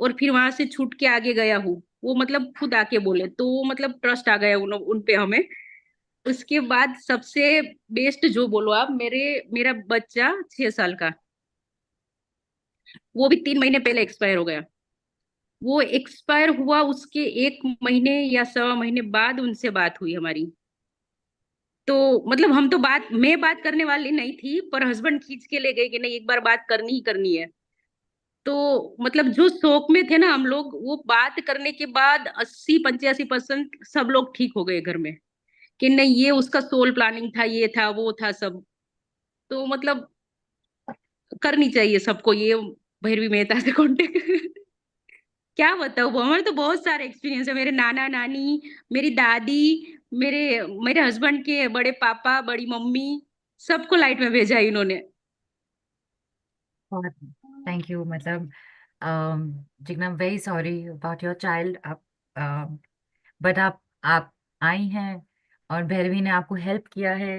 और फिर वहां से छूट के आगे गया हूँ। वो मतलब खुद आके बोले, तो मतलब ट्रस्ट आ गया उन पे हमें। उसके बाद सबसे बेस्ट जो बोलो आप, मेरा बच्चा 6 साल का, वो भी 3 महीने पहले एक्सपायर हो गया। वो एक्सपायर हुआ उसके 1 महीने या 1.25 महीने बाद उनसे बात हुई हमारी। तो मतलब हम तो मैं बात करने वाली नहीं थी, पर हस्बैंड खींच के ले गए कि नहीं, एक बार बात करनी ही करनी है। तो मतलब जो शौक में थे ना हम लोग, वो बात करने के बाद 80-85% सब लोग ठीक हो गए घर में, कि नहीं ये उसका सोल प्लानिंग था, ये था वो था सब। तो मतलब करनी चाहिए सबको ये भैरवी मेहता से कांटेक्ट। क्या बताऊँ, हमारे तो बहुत सारे एक्सपीरियंस है। मेरे नाना नानी, मेरी दादी, मेरे मेरे हस्बैंड के बड़े पापा, बड़ी मम्मी, सबको लाइट में भेजा इन्होंने। बहुत थैंक यू। मतलब Jigna, very sorry about your child. आप बट आप आई हैं और भैरवी ने आपको हेल्प किया है।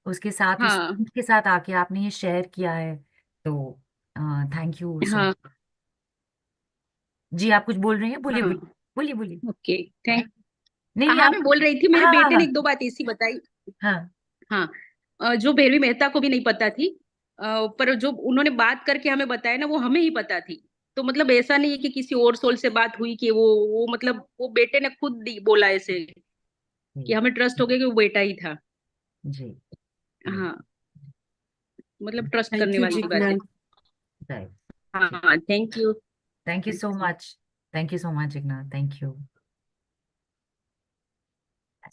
उसके साथ हाँ उसके साथ आके आपने ये शेयर किया है, तो थैंक यू सो। हाँ जी, आप कुछ बोल रही हैं, बोलिए हाँ। बोलिए। बोलिए बोलिए। Okay, thank. नहीं नहीं, हाँ, आप। मैं बोल रही थी, मेरे हाँ हाँ बेटे ने हाँ 1-2 बात ऐसी बताई। हाँ। हाँ, जो भैरवी मेहता को भी नहीं पता थी, पर जो उन्होंने बात करके हमें बताया ना, वो हमें ही पता थी। तो मतलब ऐसा नहीं है कि किसी और सोल से बात हुई, कि वो मतलब वो बेटे ने खुद बोला ऐसे, कि जी हमें ट्रस्ट हो गया कि वो बेटा ही था। जी जी। हाँ, मतलब ट्रस्ट Thank करने you, वाली बात है। Jignan. राइट। हाँ, thank you. Thank you so much. Thank you so much Jigna, thank you.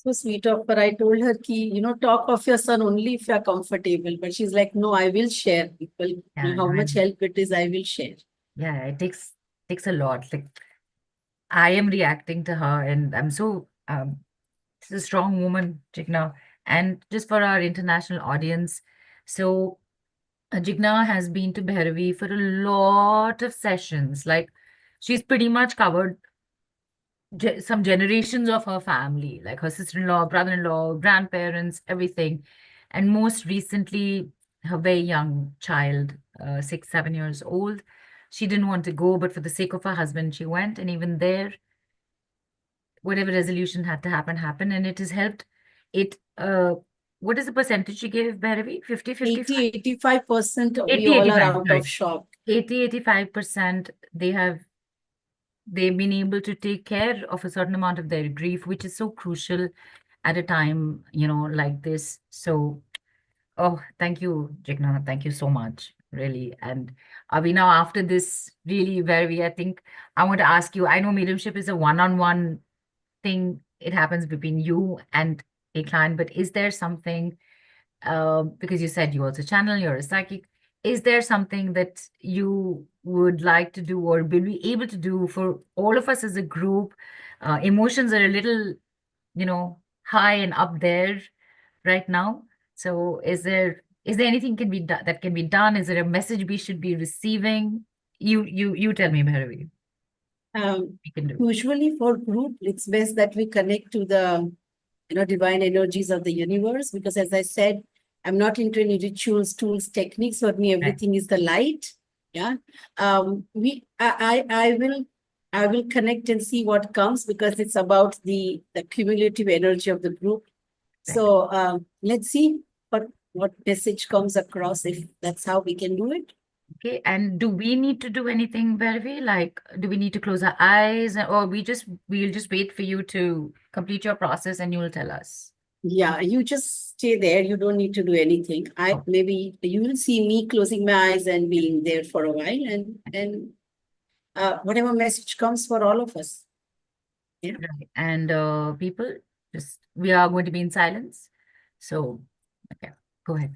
So sweet of her. I told her ki, talk of your son only if you're comfortable. But she's like, no, I will share. People, Yeah, how no, much help it is, I will share. yeah, it takes a lot. Like, I am reacting to her, and I'm so she's a strong woman, Jigna. And just for our international audience, so Jigna has been to Bhairavi for a lot of sessions. Like, she's pretty much covered some generations of her family, like her sister-in-law, brother-in-law, grandparents, everything. And most recently, her very young child, 6, 7 years old. She didn't want to go, but for the sake of her husband, she went. And even there, whatever resolution had to happen, happened. And it has helped. It, what is the percentage she gave, Bhairavi? 50, 55? 80-85% we 80, all are 85, out of sorry. shock. 80, 85% they've been able to take care of a certain amount of their grief, which is so crucial at a time, like this. So, oh, thank you, Jigna. Thank you so much, really. And Avi, now after this, really, I think I want to ask you, I know mediumship is a one-on-one thing. It happens between you and a client, but is there something, because you said you also channel, you're a psychic. Is there something that you would like to do or will be able to do for all of us as a group? Emotions are a little, high and up there right now. So is there anything can be that can be done? Is there a message we should be receiving? You tell me, Bhairavi. Um, We can do. Usually for group, it's best that we connect to the divine energies of the universe, because as I said, I'm not into any rituals, tools, techniques. For me, Right. everything is the light. Yeah. I will connect and see what comes, because it's about the cumulative energy of the group. Right. So let's see what message comes across, if that's how we can do it. Okay, and do we need to do anything, Bhairavi? Like, do we need to close our eyes, or we'll just wait for you to complete your process and you'll tell us? Yeah, you just stay there. You don't need to do anything. Oh, Maybe you will see me closing my eyes and being there for a while, and whatever message comes for all of us. Yeah. right. And people, just we are going to be in silence. So, okay, go ahead.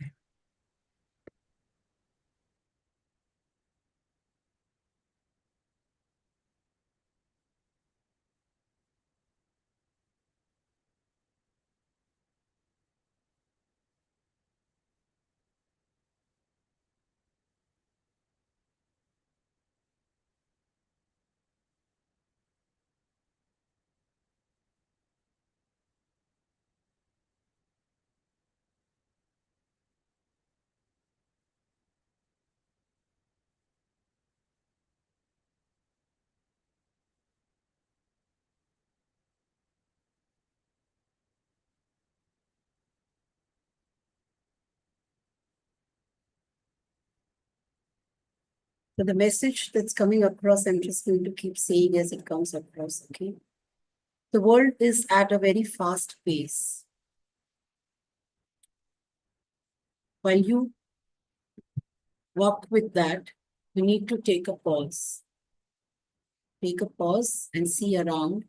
So the message that's coming across, I'm just going to keep saying as it comes across, okay? The world is at a very fast pace. While you walk with that, you need to take a pause. Take a pause and see around.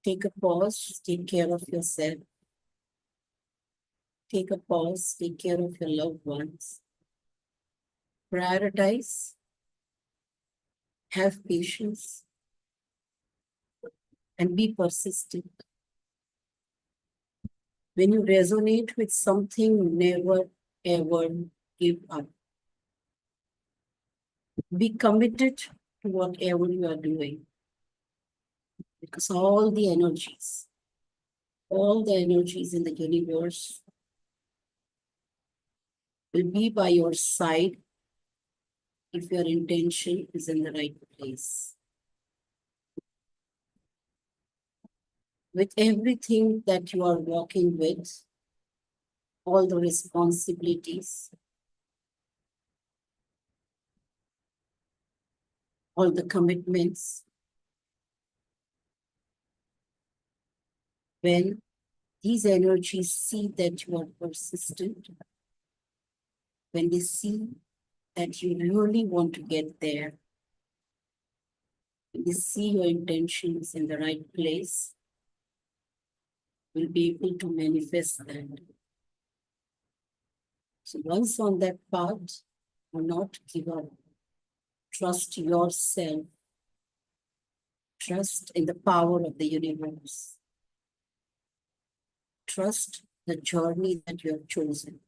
Take a pause, take care of yourself. Take a pause, take care of your loved ones. Prioritize, have patience, and be persistent. When you resonate with something, never ever give up. Be committed to whatever you are doing, because all the energies in the universe will be by your side if your intention is in the right place. With everything that you are walking with, all the responsibilities, all the commitments, when these energies see that you are persistent, when they see that you really want to get there, when they see your intentions in the right place, will be able to manifest that. So once on that path, do not give up. Trust yourself. Trust in the power of the universe. Trust the journey that you have chosen.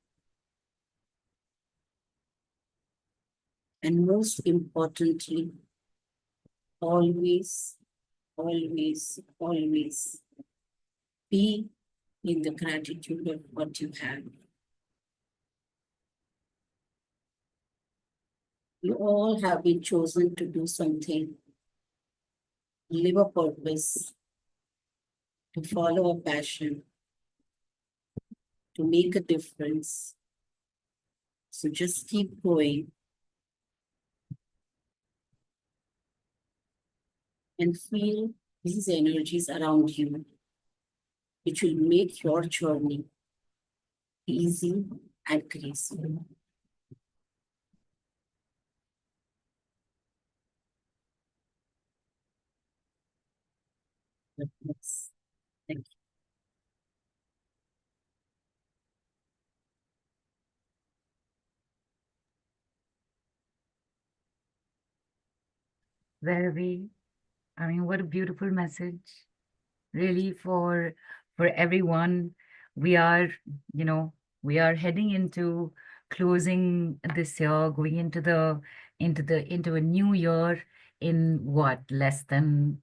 And most importantly, always, always, always be in the gratitude of what you have. You all have been chosen to do something, live a purpose, to follow a passion, to make a difference. So just keep going and feel these energies around you, which will make your journey easy and graceful. Yes. Thank you. Bhairavi, I mean, what a beautiful message, really, for everyone. We are, you know, we are heading into closing this year, going into a new year in what, less than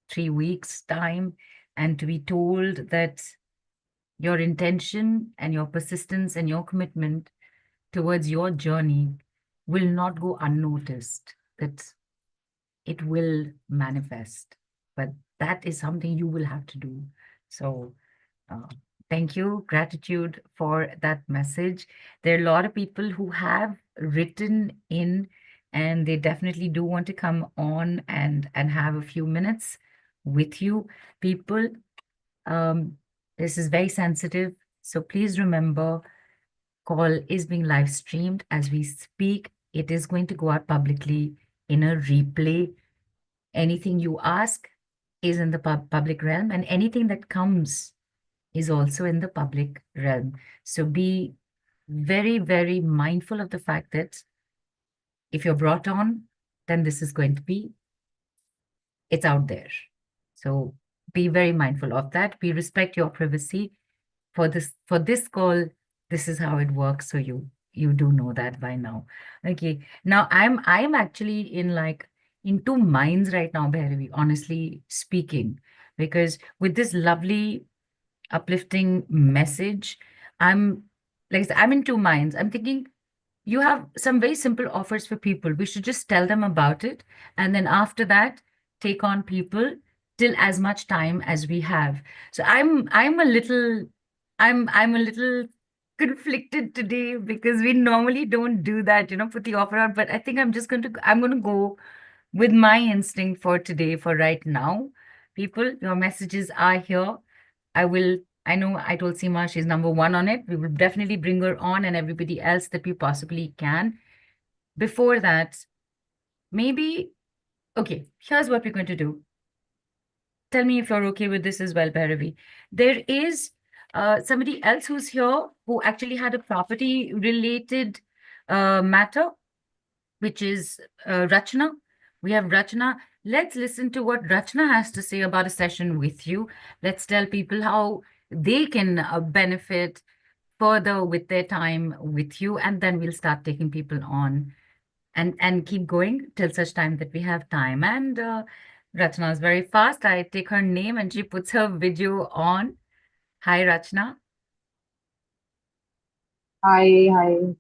3 weeks' time, and to be told that your intention and your persistence and your commitment towards your journey will not go unnoticed, that it will manifest. But that is something you will have to do. So thank you, gratitude for that message. There are a lot of people who have written in, and they definitely do want to come on and have a few minutes with you. People, this is very sensitive, so please remember, call is being live streamed as we speak. It is going to go out publicly in a replay. Anything you ask is in the public realm, and anything that comes is also in the public realm. So be very, very mindful of the fact that if you're brought on, then this is going to be, it's out there. So be very mindful of that. We respect your privacy. For this call, this is how it works. So you do know that by now. Okay. Now I'm actually in two minds right now, Bhairavi, honestly speaking, because with this lovely uplifting message, I'm I'm in two minds. I'm thinking you have some very simple offers for people. We should just tell them about it, and then after that, take on people till as much time as we have. So I'm a little conflicted today because we normally don't do that, put the offer out. But I think I'm going to go with my instinct for today, for right now. People, your messages are here. I know I told Seema she's number one on it. We will definitely bring her on and everybody else that we possibly can. Before that, maybe, okay, here's what we're going to do. Tell me if you're okay with this as well, Bhairavi. There is somebody else who's here who actually had a property related matter, which is Rachna. We have Rachna. Let's listen to what Rachna has to say about a session with you. Let's tell people how they can benefit further with their time with you, and then we'll start taking people on and keep going till such time that we have time. And Rachna is very fast. I take her name and she puts her video on. Hi, Rachna. Hi, hi. I'm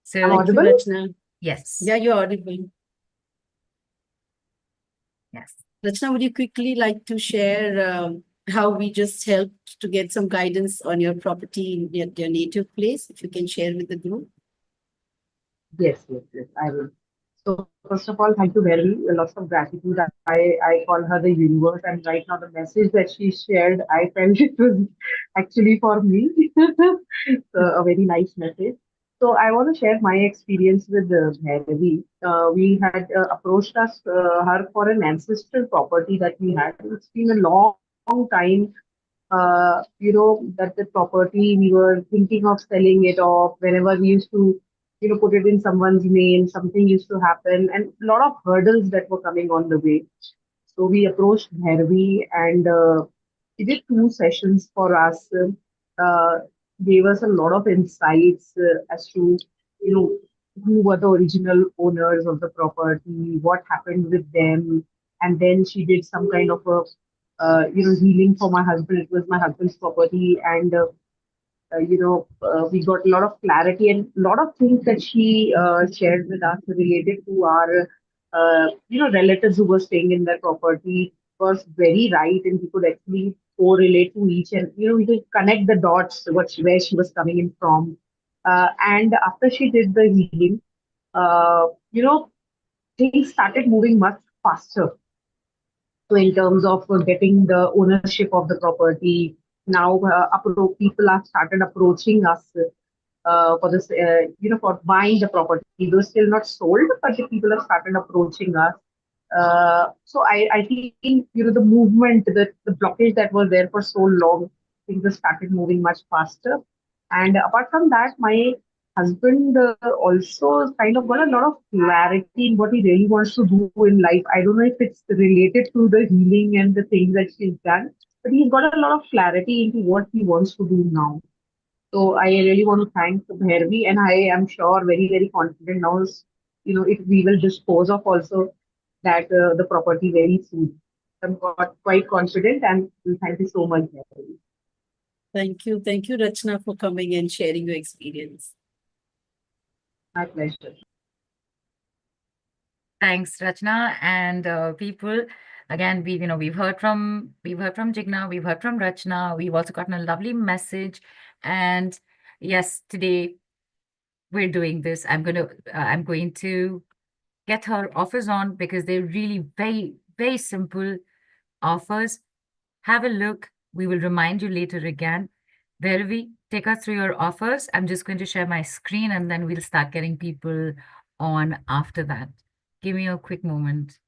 So, Thank you, audible? Rachna. yes, Yeah, you're audible. yes. Rachna, would you quickly like to share how we just helped to get some guidance on your property in your native place? If you can share with the group. Yes, yes, yes, I will. So first of all, thank you very lots of gratitude. I call her the universe, and right now the message that she shared, I felt it was actually for me. So a very nice message. So I want to share my experience with Bhairavi. We had approached her for an ancestral property that we had. It's been a long time that the property we were thinking of selling it off whenever we used to, put it in someone's name, something used to happen, and a lot of hurdles that were coming on the way. So we approached Bhairavi and he did 2 sessions for us, uh, gave us a lot of insights as to, who were the original owners of the property, what happened with them, and then she did some kind of a, healing for my husband. It was my husband's property, and we got a lot of clarity and a lot of things that she shared with us related to our, relatives who were staying in that property was very right, and we could actually correlate to each, and we could connect the dots, where she was coming in from. And after she did the healing, uh, you know, things started moving much faster. So in terms of getting the ownership of the property, now people have started approaching us for this, for buying the property. Those still not sold, but the people have started approaching us. So I think, the movement, the blockage that was there for so long, things have started moving much faster. And apart from that, my husband also kind of got a lot of clarity in what he really wants to do in life. I don't know if it's related to the healing and the things that she's done, but he's got a lot of clarity into what he wants to do now. So I really want to thank Bhairavi, and I am sure, very, very confident now, if we will dispose of also that the property very soon. I'm quite confident, and thank you so much, Bhairavi. Thank you, Rachna, for coming and sharing your experience. My pleasure. Thanks, Rachna. And people, again, we've heard from Jigna, we've heard from Rachna, we've also gotten a lovely message. And yes, today we're doing this. I'm going to get her offers on because they're really very, very simple offers. Have a look. We will remind you later again. Bhairavi, take us through your offers. I'm just going to share my screen and then we'll start getting people on after that. Give me a quick moment.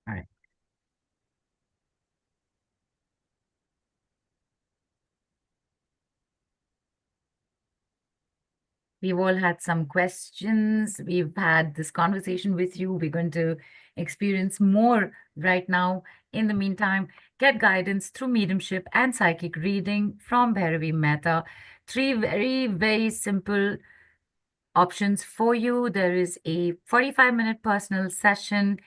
All right. We've all had some questions. We've had this conversation with you. We're going to experience more right now. In the meantime, get guidance through mediumship and psychic reading from Bhairavi Mehta. 3 very, very simple options for you. There is a 45-minute personal session,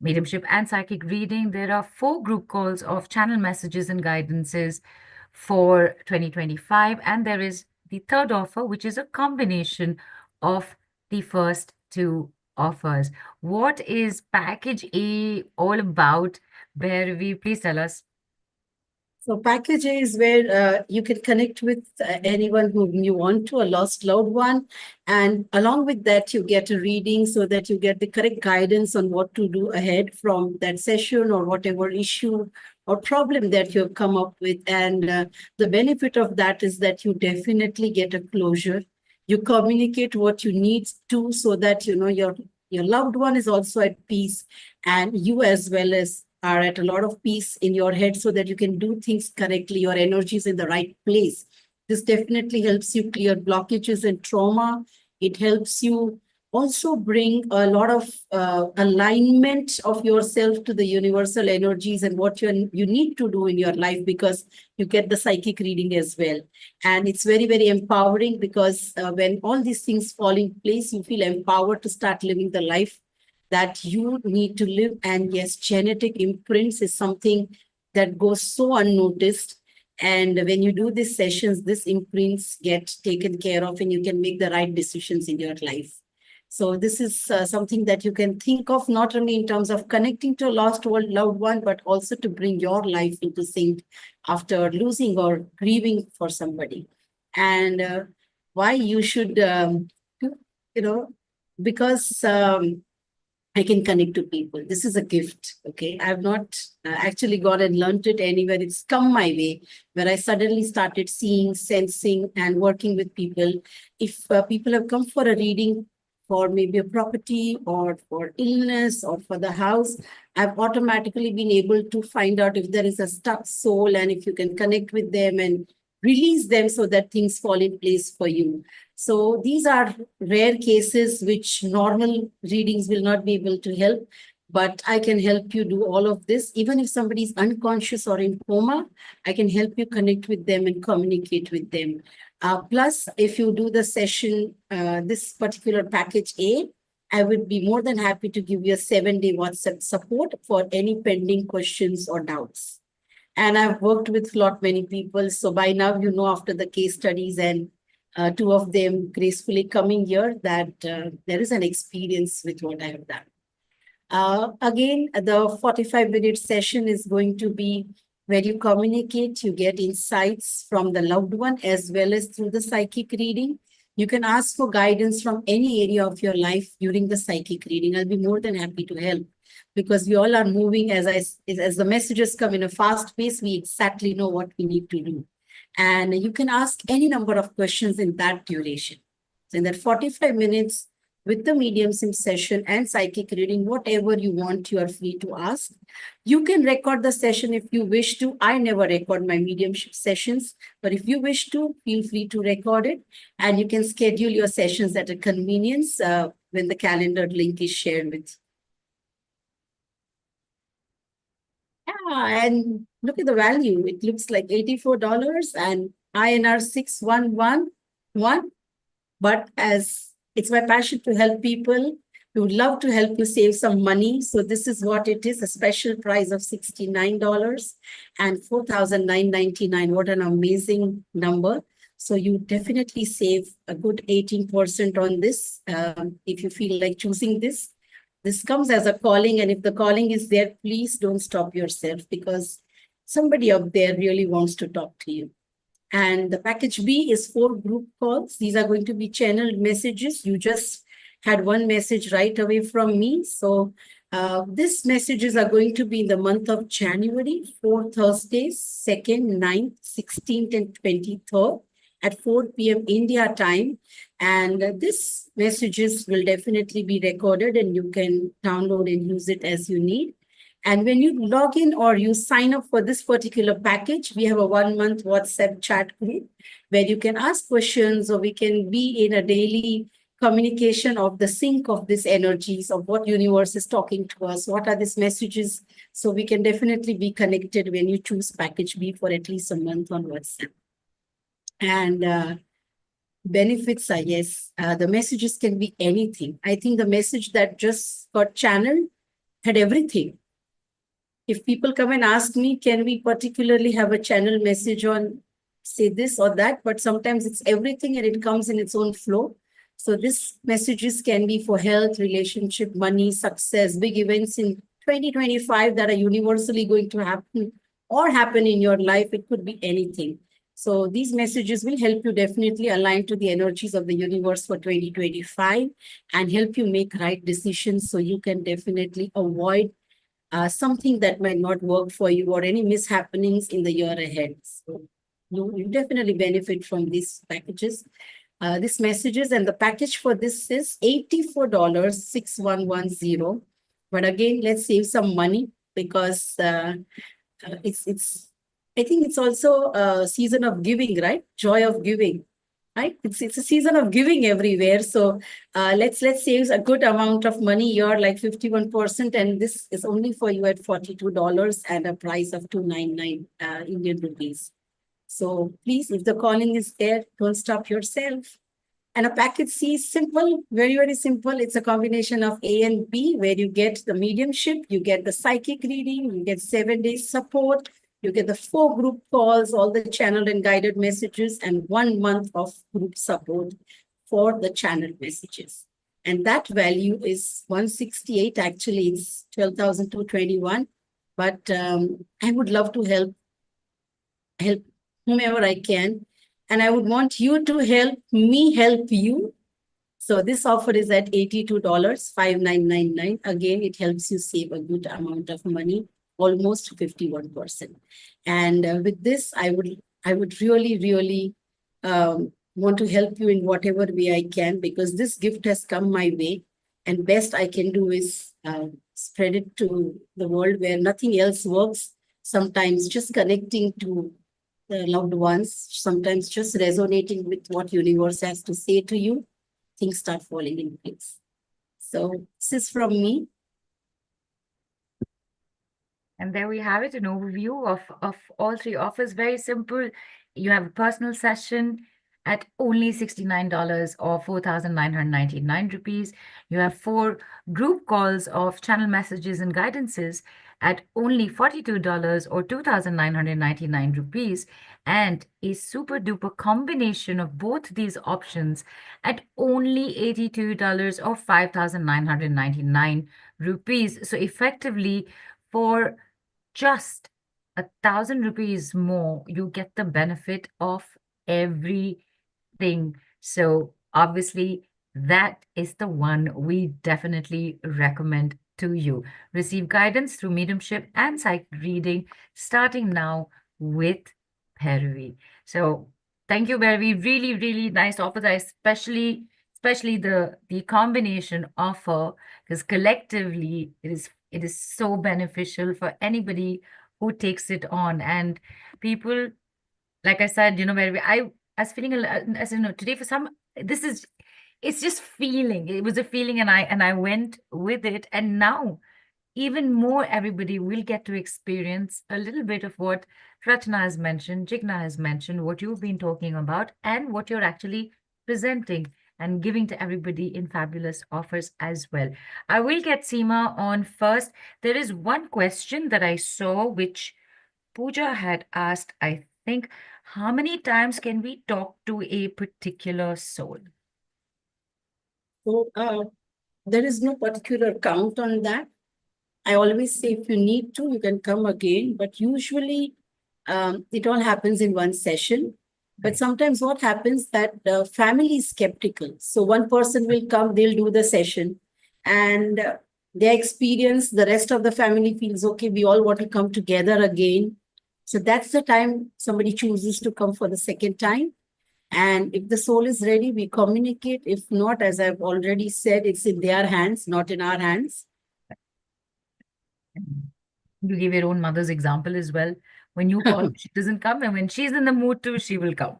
mediumship and psychic reading. There are 4 group calls of channel messages and guidances for 2025. And there is the third offer, which is a combination of the first 2 offers. What is package A all about? Bhairavi, please tell us. So package A is where you can connect with anyone whom you want to, a lost loved one. And along with that, you get a reading so that you get the correct guidance on what to do ahead from that session or whatever issue or problem that you've come up with. And the benefit of that is that you definitely get a closure. You communicate what you need to so that, you know, your loved one is also at peace, and you as well as are at a lot of peace in your head so that you can do things correctly. Your energy is in the right place. This definitely helps you clear blockages and trauma. It helps you also bring a lot of alignment of yourself to the universal energies and what you need to do in your life, because you get the psychic reading as well. And it's very, very empowering because when all these things fall in place, you feel empowered to start living the life that you need to live. And yes, genetic imprints is something that goes so unnoticed. And when you do these sessions, these imprints get taken care of and you can make the right decisions in your life. So this is something that you can think of not only in terms of connecting to a lost loved one, but also to bring your life into sync after losing or grieving for somebody. And why you should, because I can connect to people. This is a gift, okay? I've not actually gone and learned it anywhere. It's come my way, where I suddenly started seeing, sensing, and working with people. If people have come for a reading for maybe a property or for illness or for the house, I've automatically been able to find out if there is a stuck soul and if you can connect with them and release them so that things fall in place for you. So these are rare cases which normal readings will not be able to help, but I can help you do all of this. Even if somebody is unconscious or in coma, I can help you connect with them and communicate with them. Plus, if you do the session, this particular package A, I would be more than happy to give you a 7-day WhatsApp support for any pending questions or doubts. And I've worked with many people. So by now, you know, after the case studies and 2 of them gracefully coming here, that there is an experience with what I have done. Again, the 45-minute session is going to be where you communicate, you get insights from the loved one as well as through the psychic reading. You can ask for guidance from any area of your life during the psychic reading. I'll be more than happy to help, because we all are moving as the messages come in a fast pace. We exactly know what we need to do. And you can ask any number of questions in that duration. So in that 45 minutes with the mediumship session and psychic reading, whatever you want, you are free to ask. You can record the session if you wish to. I never record my mediumship sessions, but if you wish to, feel free to record it. And you can schedule your sessions at a convenience when the calendar link is shared with you. Yeah, and look at the value. It looks like $84 and INR 6111. But as it's my passion to help people, we would love to help you save some money. So this is what it is, a special price of $69 and $4,999. What an amazing number. So you definitely save a good 18% on this if you feel like choosing this. This comes as a calling, and if the calling is there, please don't stop yourself, because somebody up there really wants to talk to you. And the package B is 4 group calls. These are going to be channeled messages. You just had one message right away from me. So these messages are going to be in the month of January, 4 Thursdays, 2nd, 9th, 16th, and 23rd at 4 p.m. India time. And these messages will definitely be recorded and you can download and use it as you need. And when you log in or you sign up for this particular package, we have a 1-month WhatsApp chat group where you can ask questions, or we can be in a daily communication of the sync of these energies of what universe is talking to us. What are these messages? So we can definitely be connected when you choose package B for at least a month on WhatsApp. And benefits are, yes, the messages can be anything. I think the message that just got channeled had everything. If people come and ask me, can we particularly have a channel message on, say, this or that? But sometimes it's everything and it comes in its own flow. So these messages can be for health, relationship, money, success, big events in 2025 that are universally going to happen or happen in your life. It could be anything. So these messages will help you definitely align to the energies of the universe for 2025 and help you make right decisions so you can definitely avoid something that might not work for you or any mishappenings in the year ahead. So you definitely benefit from these packages, these messages, and the package for this is $84, 6110. But again, let's save some money because it's I think it's also a season of giving, right? Joy of giving, right? It's a season of giving everywhere. So let's save a good amount of money. You're like 51%, and this is only for you at $42 and a price of 299 Indian rupees. So please, if the calling is there, don't stop yourself. And a package C is simple, very, very simple. It's a combination of A and B, where you get the mediumship, you get the psychic reading, you get 7 days support, you get the 4 group calls, all the channeled and guided messages, and 1 month of group support for the channeled messages. And that value is 168. Actually, it's 12,221. But I would love to help whomever I can. And I would want you to help me help you. So this offer is at $82, 5999. Again, it helps you save a good amount of money, almost 51%. And with this, I would really, really want to help you in whatever way I can, because this gift has come my way. And best I can do is spread it to the world where nothing else works. Sometimes just connecting to the loved ones, sometimes just resonating with what universe has to say to you, things start falling in place. So this is from me. And there we have it, an overview of all 3 offers. Very simple. You have a personal session at only $69 or 4,999 rupees. You have 4 group calls of channel messages and guidances at only $42 or 2,999 rupees, and a super duper combination of both these options at only $82 or 5,999 rupees. So effectively, for just 1,000 rupees more, you get the benefit of everything. So obviously, that is the one we definitely recommend to you. Receive guidance through mediumship and psychic reading starting now with Bhairavi. So thank you, Bhairavi. Really, really nice offers. Especially the combination offer, because collectively it is so beneficial for anybody who takes it on. And people, like I said, where I was feeling as you know, today for some, it's just feeling. It was a feeling, and I went with it. And now even more, everybody will get to experience a little bit of what Rachna has mentioned, Jigna has mentioned, what you've been talking about, and what you're actually presenting and giving to everybody in fabulous offers as well. I will get Seema on first. There is one question that I saw, which Pooja had asked, I think, how many times can we talk to a particular soul? So there is no particular count on that. I always say if you need to, you can come again, but usually it all happens in one session. But sometimes what happens that the family is skeptical. So one person will come, they'll do the session, and their experience, the rest of the family feels, okay, we all want to come together again. So that's the time somebody chooses to come for the second time. And if the soul is ready, we communicate. If not, as I've already said, it's in their hands, not in our hands. You give your own mother's example as well. When you call, she doesn't come, and when she's in the mood to, she will come.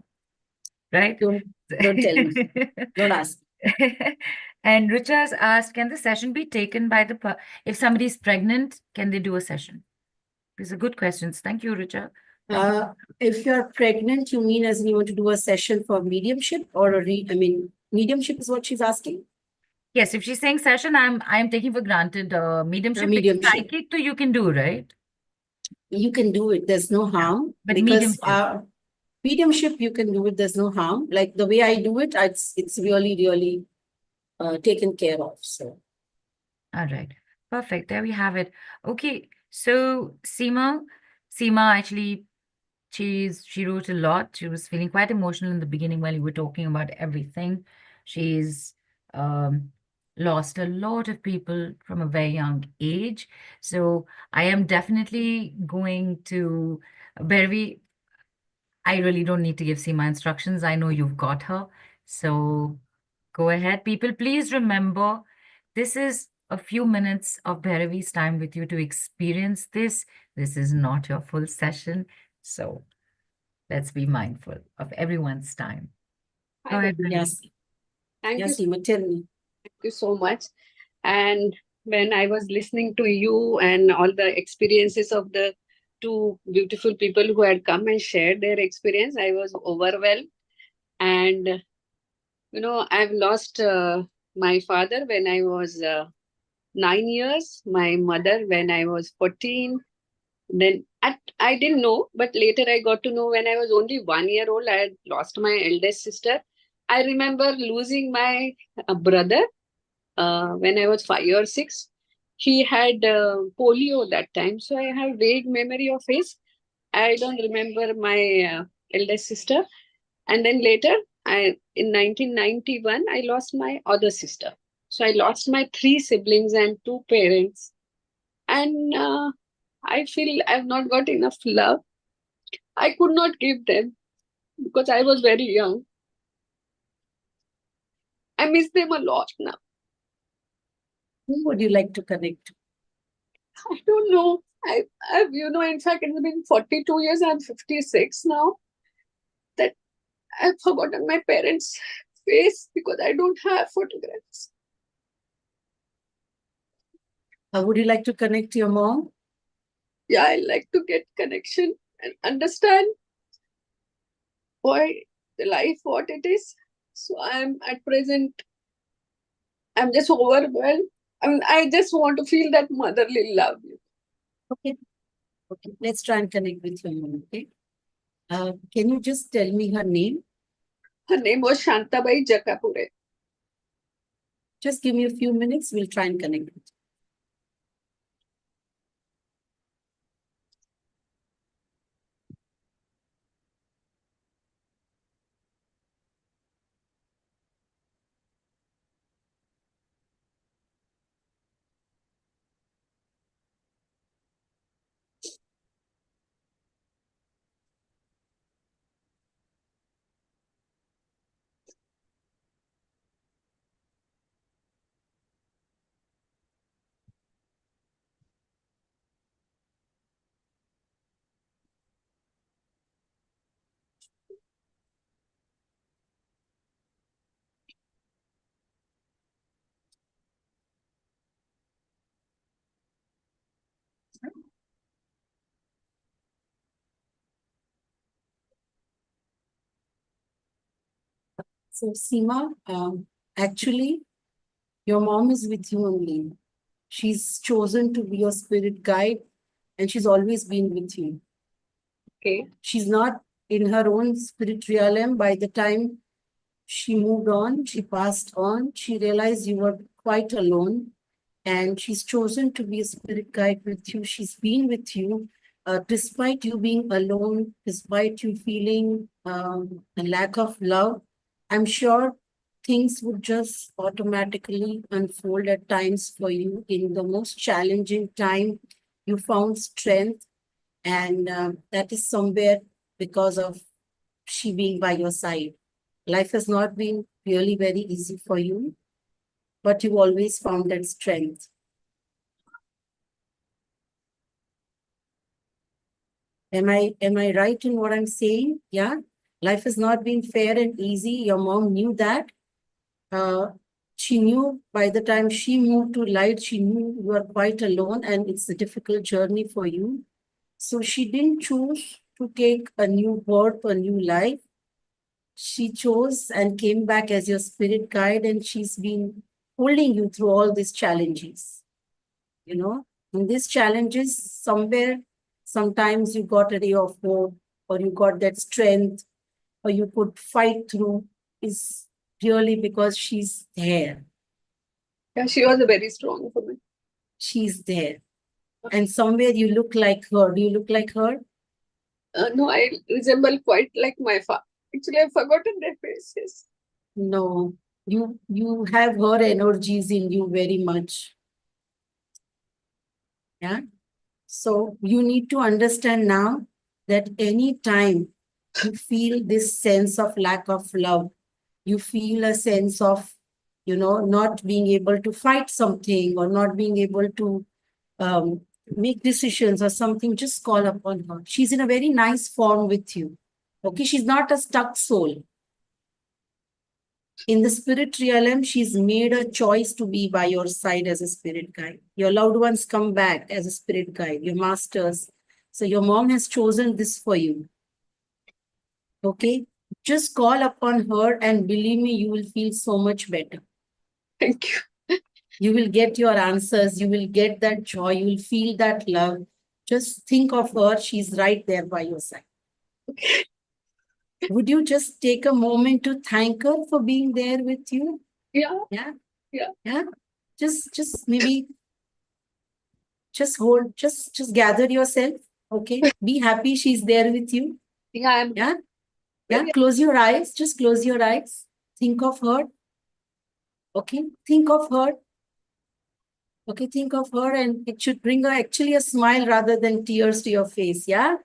Right? Don't tell me. Don't ask. And Richa's asked, can the session be taken by if somebody's pregnant, can they do a session? These are good questions. Thank you, Richa. If you're pregnant, you mean as in you want to do a session for mediumship or mediumship is what she's asking? Yes, if she's saying session, I'm taking for granted mediumship. Mediumship. Psychic, too, you can do, right? You can do it. There's no harm. But because mediumship, mediumship, you can do it. There's no harm. Like the way I do it, it's really, really taken care of. So. All right. Perfect. There we have it. Okay. So Seema actually, she wrote a lot. She was feeling quite emotional in the beginning while you were talking about everything. She's lost a lot of people from a very young age. So I am definitely going to Bhairavi, I really don't need to give Seema instructions. I know you've got her. So go ahead, people. Please remember, this is a few minutes of Bhairavi's time with you to experience this. This is not your full session. So let's be mindful of everyone's time. Go ahead, Bhairavi. Yes. Thank you. Yes, Seema, tell me. Thank you so much. And when I was listening to you and all the experiences of the two beautiful people who had come and shared their experience, I was overwhelmed. And, I've lost my father when I was 9 years, my mother when I was 14. Then I didn't know, but later I got to know when I was only 1 year old, I had lost my eldest sister. I remember losing my brother when I was 5 or 6. He had polio that time, so I have vague memory of his. I don't remember my eldest sister. And then later, in 1991, I lost my other sister. So I lost my 3 siblings and 2 parents. And I feel I've not got enough love. I could not give them because I was very young. I miss them a lot now. Who would you like to connect to? I don't know. In fact, it's been 42 years. I'm 56 now. That I've forgotten my parents' face because I don't have photographs. Would you like to connect to your mom? Yeah, I like to get connection and understand why the life, what it is. So I'm at present, I'm just overwhelmed. I just want to feel that motherly love. Okay. Okay. Let's try and connect with your mom. Okay. Can you just tell me her name? Her name was Shantabai Jakapure. Just give me a few minutes. We'll try and connect with you. So, Seema, actually, your mom is with you only. She's chosen to be your spirit guide, and she's always been with you. Okay. She's not in her own spirit realm. By the time she moved on, she passed on, she realized you were quite alone, and she's chosen to be a spirit guide with you. She's been with you despite you being alone, despite you feeling a lack of love. I'm sure things would just automatically unfold at times for you. In the most challenging time, you found strength, and that is somewhere because of she being by your side. Life has not been really very easy for you, but you always found that strength. Am I right in what I'm saying? Yeah. Life has not been fair and easy. Your mom knew that. She knew by the time she moved to light, she knew you are quite alone and it's a difficult journey for you. So she didn't choose to take a new birth, a new life. She chose and came back as your spirit guide, and she's been holding you through all these challenges. In these challenges, sometimes you got a ray of hope, or you got that strength, or you could fight through, is really because she's there. Yeah, she was very strong for me. She's there. And somewhere you look like her. Do you look like her? No, I resemble quite like my father. Actually, I've forgotten their faces. No. You have her energies in you very much. Yeah. So you need to understand now that any time you feel this sense of lack of love, you feel a sense of, not being able to fight something or not being able to make decisions or something, just call upon her. She's in a very nice form with you. Okay, she's not a stuck soul. In the spirit realm, she's made a choice to be by your side as a spirit guide. Your loved ones come back as a spirit guide, your masters. So your mom has chosen this for you. Okay, just call upon her and believe me, you will feel so much better. Thank you. You will get your answers. You will get that joy. You will feel that love. Just think of her. She's right there by your side. Okay. Would you just take a moment to thank her for being there with you? Yeah. Yeah. Yeah. Yeah. Just maybe just hold, just gather yourself. Okay. Be happy she's there with you. Yeah, I'm Yeah. Yeah. very Close your eyes. Just close your eyes. Think of her. Okay. Think of her. Okay. Think of her, and it should bring her actually a smile rather than tears to your face. Yeah.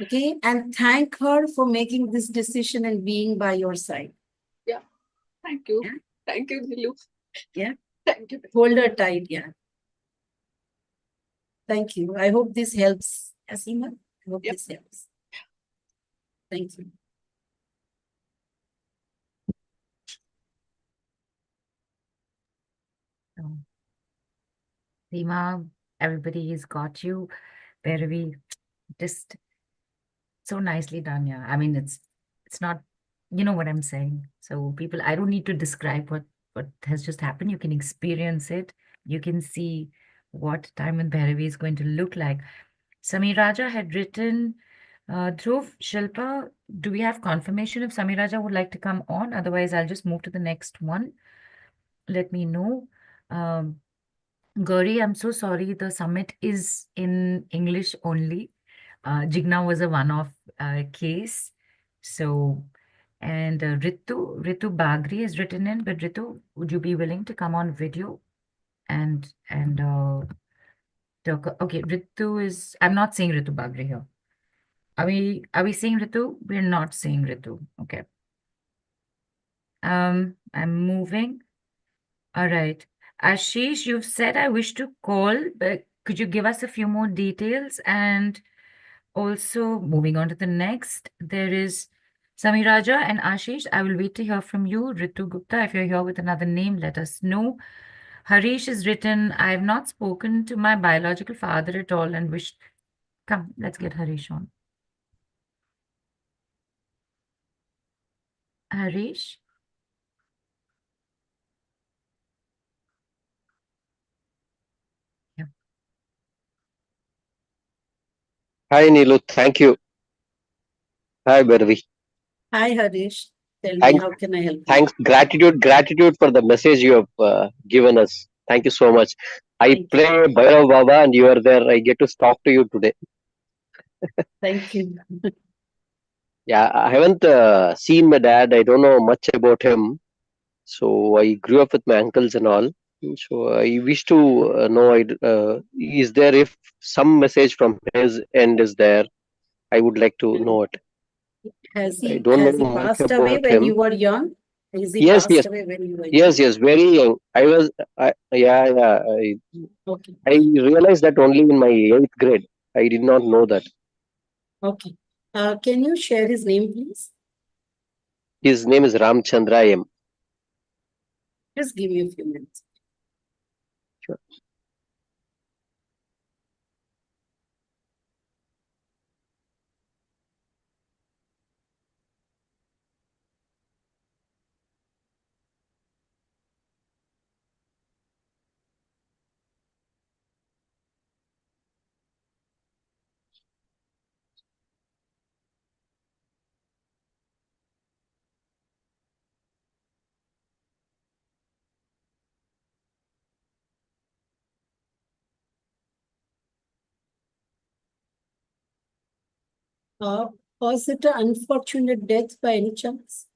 Okay. And thank her for making this decision and being by your side. yeah. Thank you. Yeah. Thank you, Nilu. Yeah. Thank you. Hold her tight. Yeah. Thank you. I hope this helps. Asima, I hope Yeah. this helps. Thank you. So, Seema, everybody has got you. Bhairavi, just so nicely done. Yeah. I mean, it's not, you know what I'm saying. So people, I don't need to describe what has just happened. You can experience it. You can see what time with Bhairavi is going to look like. Samir Raja had written, Dhruv, Shilpa, do we have confirmation if Samir Raja would like to come on? Otherwise, I'll just move to the next one. Let me know. Um, Gauri, I'm so sorry. The summit is in English only. Jigna was a one-off case. So, and Ritu Bagri is written in, but Ritu, would you be willing to come on video and talk? Okay, Ritu is. I'm not seeing Ritu Bagri here. Are we seeing Ritu? We're not seeing Ritu. Okay. I'm moving. All right. Ashish, you've said I wish to call, but could you give us a few more details? And also moving on to the next, there is Samiraja and Ashish. I will wait to hear from you. Ritu Gupta, if you're here with another name, let us know. Harish has written, I have not spoken to my biological father at all and wish. Come, let's get Harish on. Harish? Yeah. Hi, Nilu. Thank you. Hi, Bhairavi. Hi, Harish. Tell me, Thanks, how can I help you? thanks. Gratitude for the message you have given us. Thank you so much. I Thank play you. Bhairav Baba and you are there. I get to talk to you today. Thank you. Yeah, I haven't seen my dad. I don't know much about him. So I grew up with my uncles and all. So I wish to know, is there, if some message from his end is there, I would like to know it. Has I he don't has know he much passed away about when him. you were young? Is he Yes, passed yes, away when you were yes, young? yes. Very young. Yeah, yeah. Okay. I realized that only in my eighth grade. I did not know that. Okay. Can you share his name, please? His name is Ramchandra M. Just give me a few minutes. Sure. Was it an unfortunate death by any chance?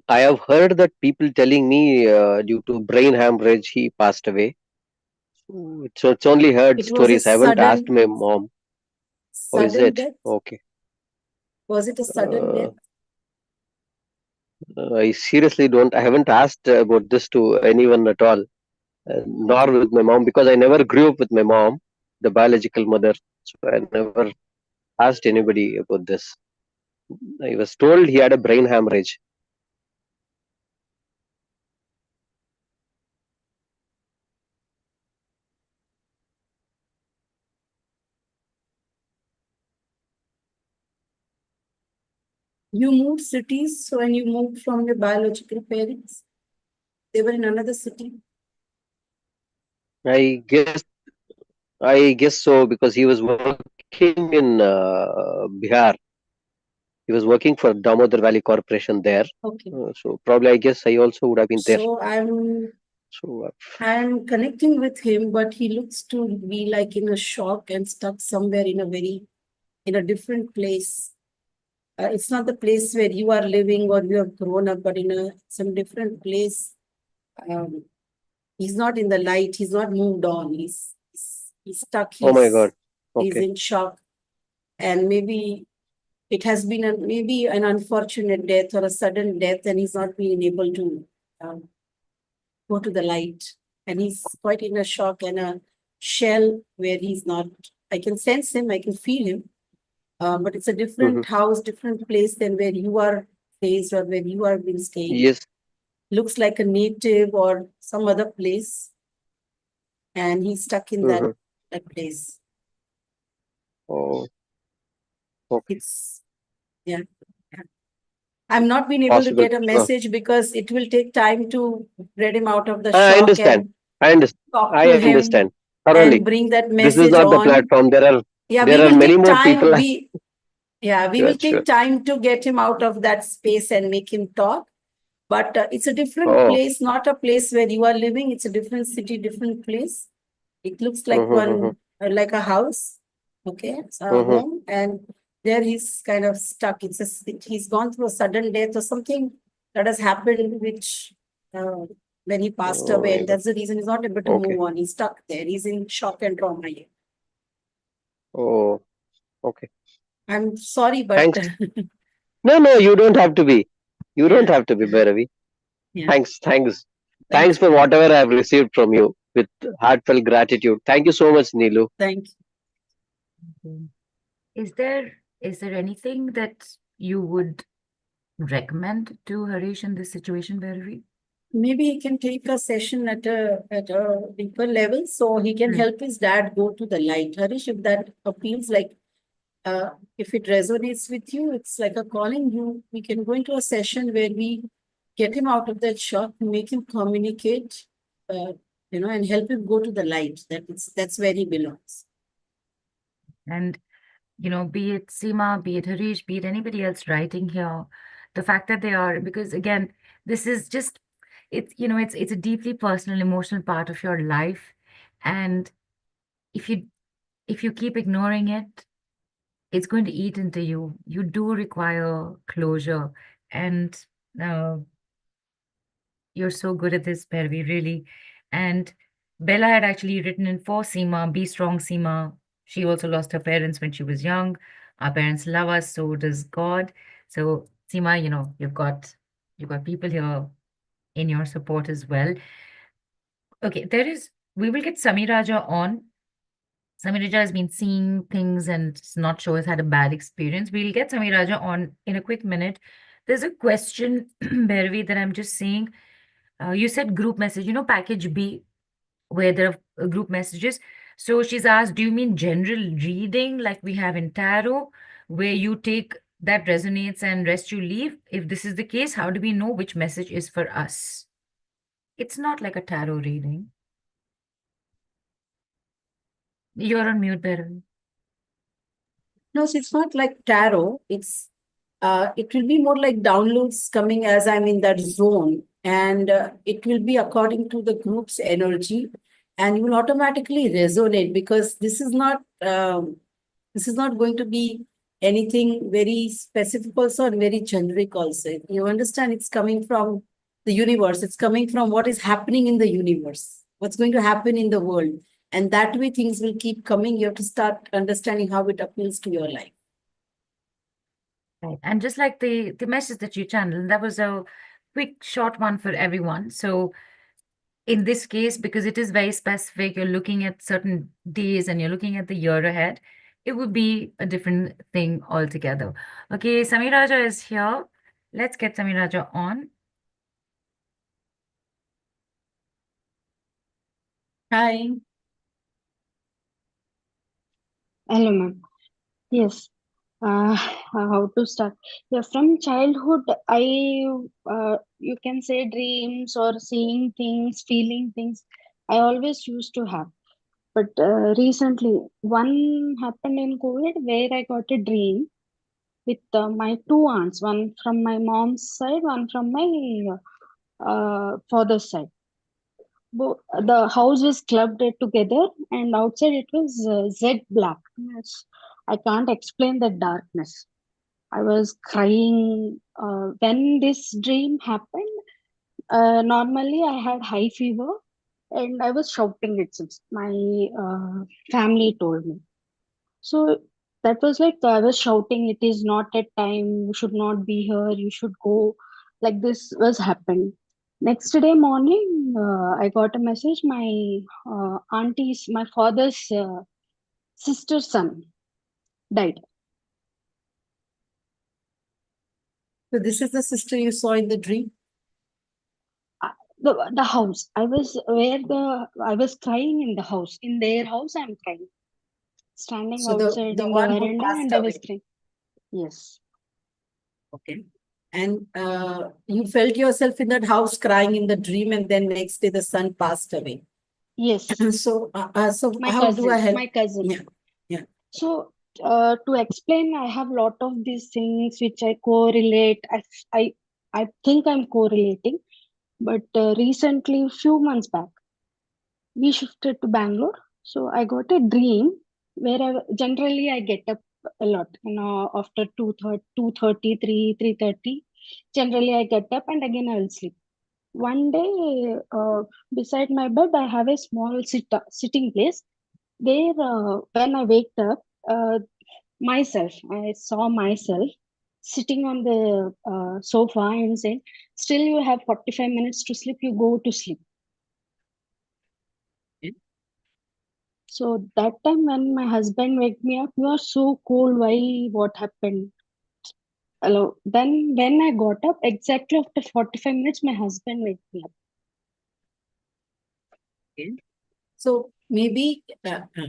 I have heard that people telling me due to brain hemorrhage he passed away. So it's only heard It was a stories. I haven't asked sudden, my mom. Oh, is sudden it? death? Okay. Was it a sudden Uh, death? I seriously don't. I haven't asked about this to anyone at all, nor with my mom, because I never grew up with my mom, the biological mother. So I never asked anybody about this. I was told he had a brain hemorrhage. You moved cities when you moved from your biological parents? They were in another city? I guess so, because he was working in Bihar. He was working for Damodar Valley Corporation there. Okay. So probably I guess I also would have been there. So So I'm connecting with him, but he looks to be like in a shock and stuck somewhere in a different place. It's not the place where you are living or you have grown up, but in some different place. He's not in the light. He's not moved on. He's stuck. oh my God. He's Okay. in shock, and maybe it has been maybe an unfortunate death or a sudden death, and he's not been able to go to the light, and he's quite in a shock and a shell where he's not. I can sense him. I can feel him. But it's a different house, different place than where you are based or where you have been staying. Yes. Looks like a native or some other place, and he's stuck in that place. Oh. Okay. It's yeah. I'm not being able to Possible. get a message because it will take time to get him out of the I shock understand. and I understand. talk I to him understand and thoroughly. bring that This is message not the on. platform. Yeah, There we are will many take more time. people. We Sure, will take sure. time to get him out of that space and make him talk. But it's a different Oh. place, not a place where you are living. It's a different city, different place. It looks like like a house, okay, it's a home, and there he's kind of stuck. He's gone through a sudden death or something that has happened, which when he passed Oh away, my and God. that's the reason he's not able to Okay. move on. He's stuck there. He's in shock and trauma. Oh. Okay. I'm sorry, but Thanks. No, you don't have to be. You don't have to be, Bhairavi. yeah. Thanks. Thanks. Thanks for whatever I have received from you with heartfelt gratitude. Thank you so much, Neelu. Thank Okay. Is there anything that you would recommend to Harish in this situation, Bhairavi? Maybe he can take a session at a deeper level, so he can help his dad go to the light. Harish, if that appeals, like if it resonates with you, it's like a calling. We can go into a session where we get him out of that shock, make him communicate, and help him go to the light. That's where he belongs. And be it Seema, be it Harish, be it anybody else writing here, the fact that they are, because again, this is just, it's a deeply personal, emotional part of your life. And if you keep ignoring it, it's going to eat into you. You do require closure. And you're so good at this, Bhairavi, really. And Bella had actually written in for Seema, be strong, Seema. She also lost her parents when she was young. Our parents love us, so does God. So, Seema, you've got people here in your support as well. Okay, we will get Samiraja on. Samiraja has been seeing things and is not sure has had a bad experience. We'll get Samiraja on in a quick minute. There's a question, Bhairavi, that I'm just saying. You said group message, package B, where there are group messages. So she's asked, do you mean general reading like we have in tarot, where you take that resonates and rest you leave? If this is the case, how do we know which message is for us? It's not like a tarot reading. You're on mute, Bhairavi. No, so it's not like tarot. It will be more like downloads coming as I'm in that zone, and it will be according to the group's energy, and you will automatically resonate because this is not This is not going to be anything very specific also and very generic also. You understand, it's coming from the universe. It's coming from what is happening in the universe, what's going to happen in the world. And that way things will keep coming. You have to start understanding how it appeals to your life. Right. And just like the message that you channeled, that was a quick, short one for everyone. So in this case, because it is very specific, you're looking at certain days and you're looking at the year ahead, it would be a different thing altogether. Okay, Samiraja is here. Let's get Samiraja on. Hi. Hello, ma'am. Yes. How to start? Yeah, from childhood, you can say dreams or seeing things, feeling things, I always used to have. But recently, one happened in COVID where I got a dream with my two aunts, one from my mom's side, one from my father's side. The house was clubbed together, and outside it was jet black. Yes, I can't explain the darkness. I was crying when this dream happened. Normally, I had high fever, and I was shouting it since my family told me. So that was like I was shouting, "It is not a time. You should not be here. You should go." Like this was happened. Next day morning, I got a message. My father's sister's son died. So this is the sister you saw in the dream? The house. I was crying in the house. In their house, I'm crying. Standing So outside the in the one who veranda, passed and I was away. crying. Yes. Okay. And you felt yourself in that house crying in the dream, and then next day the son passed away. Yes. So My how do I cousin. help? My cousin. Yeah, yeah. So to explain, I have lot of these things which I correlate. I think I'm correlating, but recently, few months back, we shifted to Bangalore. So I got a dream where generally I get up a lot, after 2:30, 3:30. Generally, I get up and again I will sleep. One day, beside my bed, I have a small sitting place. There, when I waked up, I saw myself sitting on the sofa and saying, "Still, you have 45 minutes to sleep. You go to sleep." So that time when my husband wake me up, "You are so cold. Why? What happened?" Hello. Then when I got up, exactly after 45 minutes, my husband wake me up. Okay. So maybe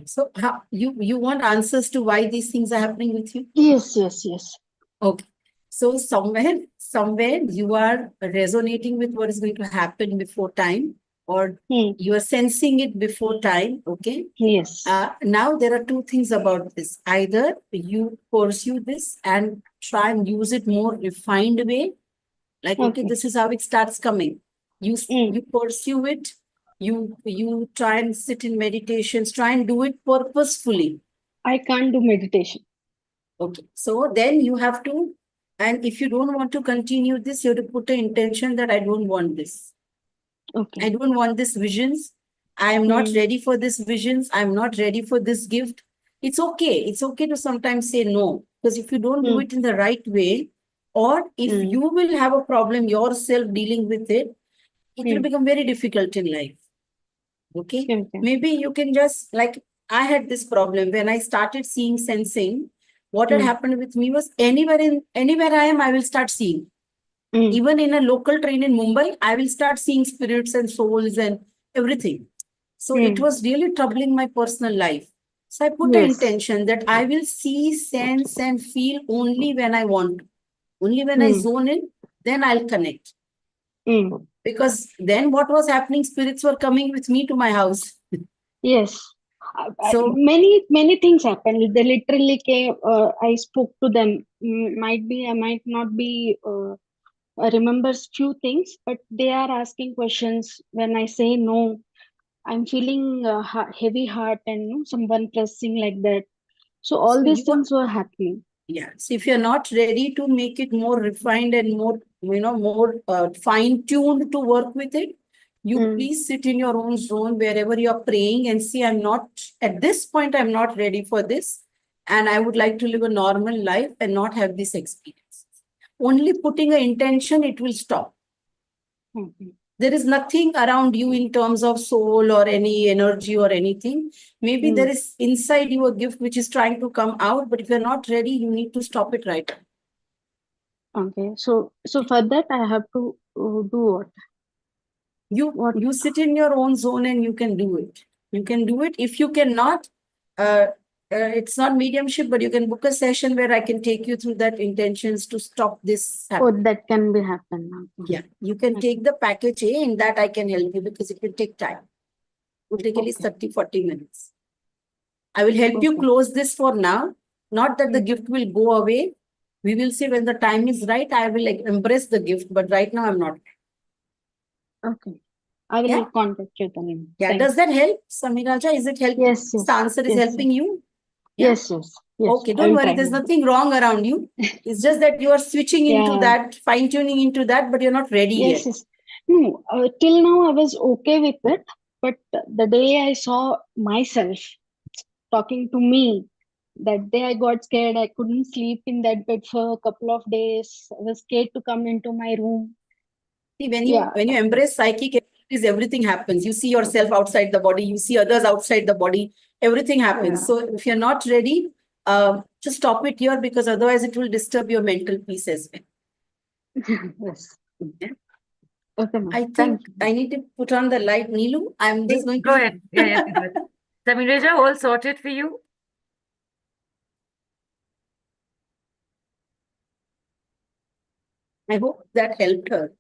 so how you want answers to why these things are happening with you? Yes. Okay. So somewhere you are resonating with what is going to happen before time, or you are sensing it before time. Okay. Yes. Now there are two things about this. Either you pursue this and try and use it more refined way, like okay, this is how it starts coming. You pursue it. You try and sit in meditations. Try and do it purposefully. I can't do meditation. Okay, so then you have to, and if you don't want to continue this, you have to put an intention that I don't want this. Okay. I don't want this visions. I am not ready for this visions. I'm not ready for this gift. It's okay. It's okay to sometimes say no, because if you don't do it in the right way, or if you will have a problem yourself dealing with it, it will become very difficult in life. Okay. Maybe you can just, like, I had this problem when I started seeing, sensing. What had happened with me was anywhere I am, I will start seeing. Even in a local train in Mumbai, I will start seeing spirits and souls and everything. So it was really troubling my personal life. So I put an intention that I will see, sense, and feel only when I want. Only when I zone in, then I'll connect. Because then what was happening, spirits were coming with me to my house. Yes. So many things happened. They literally came. I spoke to them. I might not be remembers few things, but they are asking questions. When I say no, I'm feeling heavy heart and someone pressing like that. So all So these you are, things were happening. yeah. So if you're not ready to make it more refined and more, more fine-tuned to work with it, you Mm. please sit in your own zone wherever you're praying and see, I'm not, at this point, I'm not ready for this. And I would like to live a normal life and not have this experience. Only putting an intention, it will stop. Okay. There is nothing around you in terms of soul or any energy or anything. Maybe there is inside you a gift which is trying to come out, but if you're not ready, you need to stop it right now. Okay. So for that I have to do what? You sit in your own zone and you can do it. You can do it. If you cannot, it's not mediumship, but you can book a session where I can take you through that intentions to stop this Oh, happening. that can be happen now. Yeah, you can take the package A, in that I can help you because it will take time. It will take at least Okay. 30-40 minutes. I will help you Okay. close this for now. Not that the gift will go away. We will see when the time is right. I will embrace the gift, but right now I'm not. Okay. I will Yeah. contact you then. Yeah. Thanks. Does that help, Samiraja? Is it helping? Yes, The yes. answer is Yes, helping yes. you? Yeah. Yes, yes. Yes. Okay, I don't will worry. try There's now. nothing wrong around you. It's just that you are switching into Yeah. that, fine-tuning into that, but you're not ready Yes, yet. yes. No, till now I was okay with it, but the day I saw myself talking to me, that day I got scared. I couldn't sleep in that bed for a couple of days. I was scared to come into my room. See, when Yeah. you embrace psychic abilities, everything happens. You see yourself outside the body, you see others outside the body, everything happens. Yeah. So if you're not ready, just stop it here because otherwise it will disturb your mental peace as well. Yes. Yeah. Okay, ma'am. I Thank think you. I need to put on the light, Neelu. I'm just going Go to. ahead. Yeah, do it. Samiraja, all sorted for you? I hope that helped her.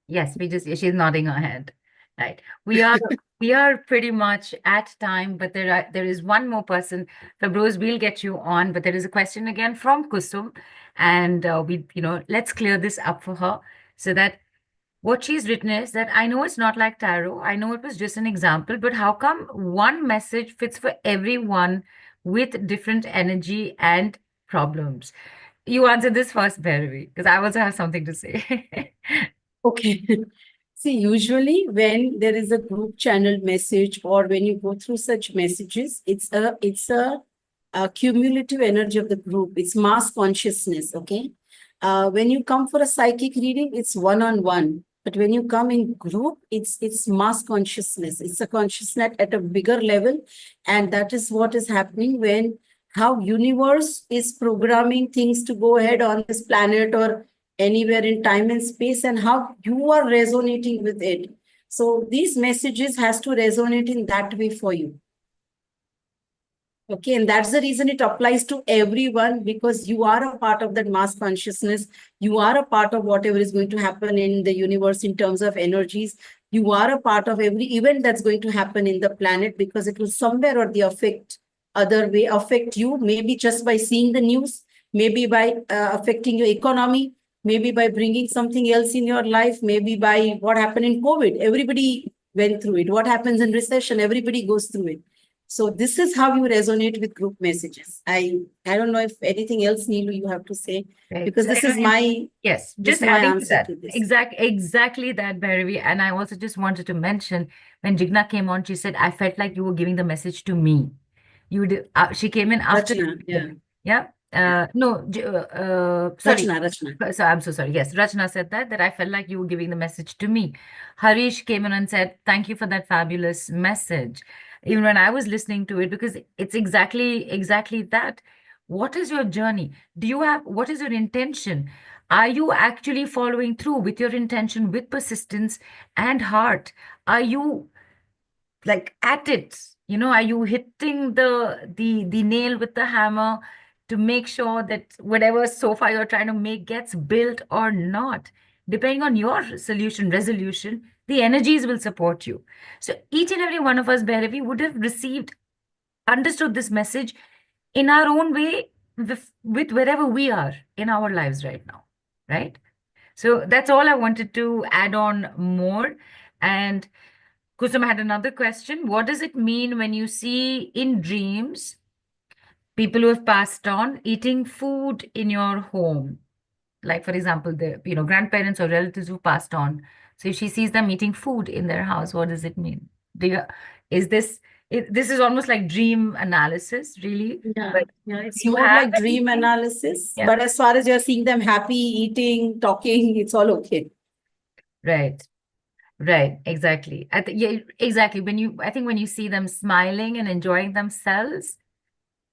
Yes, she's nodding her head. Right. We are pretty much at time, but there is one more person. Febrose, we'll get you on, but there is a question again from Kusum, and let's clear this up for her so that what she's written is that I know it's not like tarot. I know it was just an example, but how come one message fits for everyone with different energy and problems? You answer this first, Bhairavi, because I also have something to say. Okay. See, usually when there is a group channel message or when you go through such messages, it's a cumulative energy of the group. It's mass consciousness. Okay. When you come for a psychic reading, it's one-on-one. But when you come in group, it's mass consciousness. It's a consciousness at a bigger level, and that is what is happening when how universe is programming things to go ahead on this planet or anywhere in time and space, and how you are resonating with it. So these messages has to resonate in that way for you. Okay, and that's the reason it applies to everyone, because you are a part of that mass consciousness. You are a part of whatever is going to happen in the universe in terms of energies. You are a part of every event that's going to happen in the planet, because it will somewhere or the other way affect you, maybe just by seeing the news, maybe by affecting your economy, maybe by bringing something else in your life, maybe by what happened in COVID. Everybody went through it. What happens in recession? Everybody goes through it. So this is how you resonate with group messages. I don't know if anything else, Neelu, you have to say, Right. because So this is my yes, this just is my adding to answer that. to this. Exactly that, Bhairavi. And I also just wanted to mention when Jigna came on, she said, I felt like you were giving the message to me. You did, she came in after. Rachna, yeah. Yeah. No, sorry. Rachna. So I'm so sorry. Yes, Rachna said that I felt like you were giving the message to me. Harish came in and said, thank you for that fabulous message. Even when I was listening to it, because it's exactly that. What is your journey? What is your intention? Are you actually following through with your intention, with persistence and heart? Are you like at it? Are you hitting the nail with the hammer to make sure that whatever sofa you're trying to make gets built or not? Depending on your resolution, the energies will support you. So each and every one of us, Bhairavi, would have understood this message in our own way with wherever we are in our lives right now, right? So that's all I wanted to add on more. And Kusum had another question. What does it mean when you see in dreams people who have passed on, eating food in your home. Like, for example, the grandparents or relatives who passed on. So if she sees them eating food in their house, what does it mean? Do you, is this this is almost like dream analysis, really? Yeah, But yeah, it's do you more have like dream anything? analysis. Yeah. But as far as you're seeing them happy, eating, talking, it's all okay. Right. Right, exactly. Yeah, exactly. I think when you see them smiling and enjoying themselves,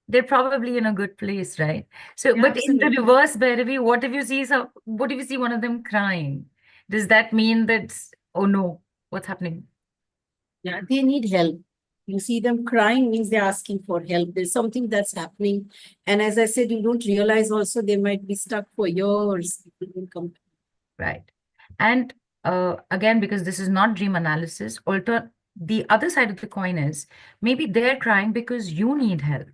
they're probably in a good place, right? So, Yeah, but in the absolutely. reverse, Bhairavi, what if you see one of them crying? Does that mean that, oh no, what's happening? Yeah, they need help. You see them crying means they're asking for help. There's something that's happening. And as I said, you don't realize also they might be stuck for years. People will come. Right. And again, because this is not dream analysis, the other side of the coin is maybe they're crying because you need help.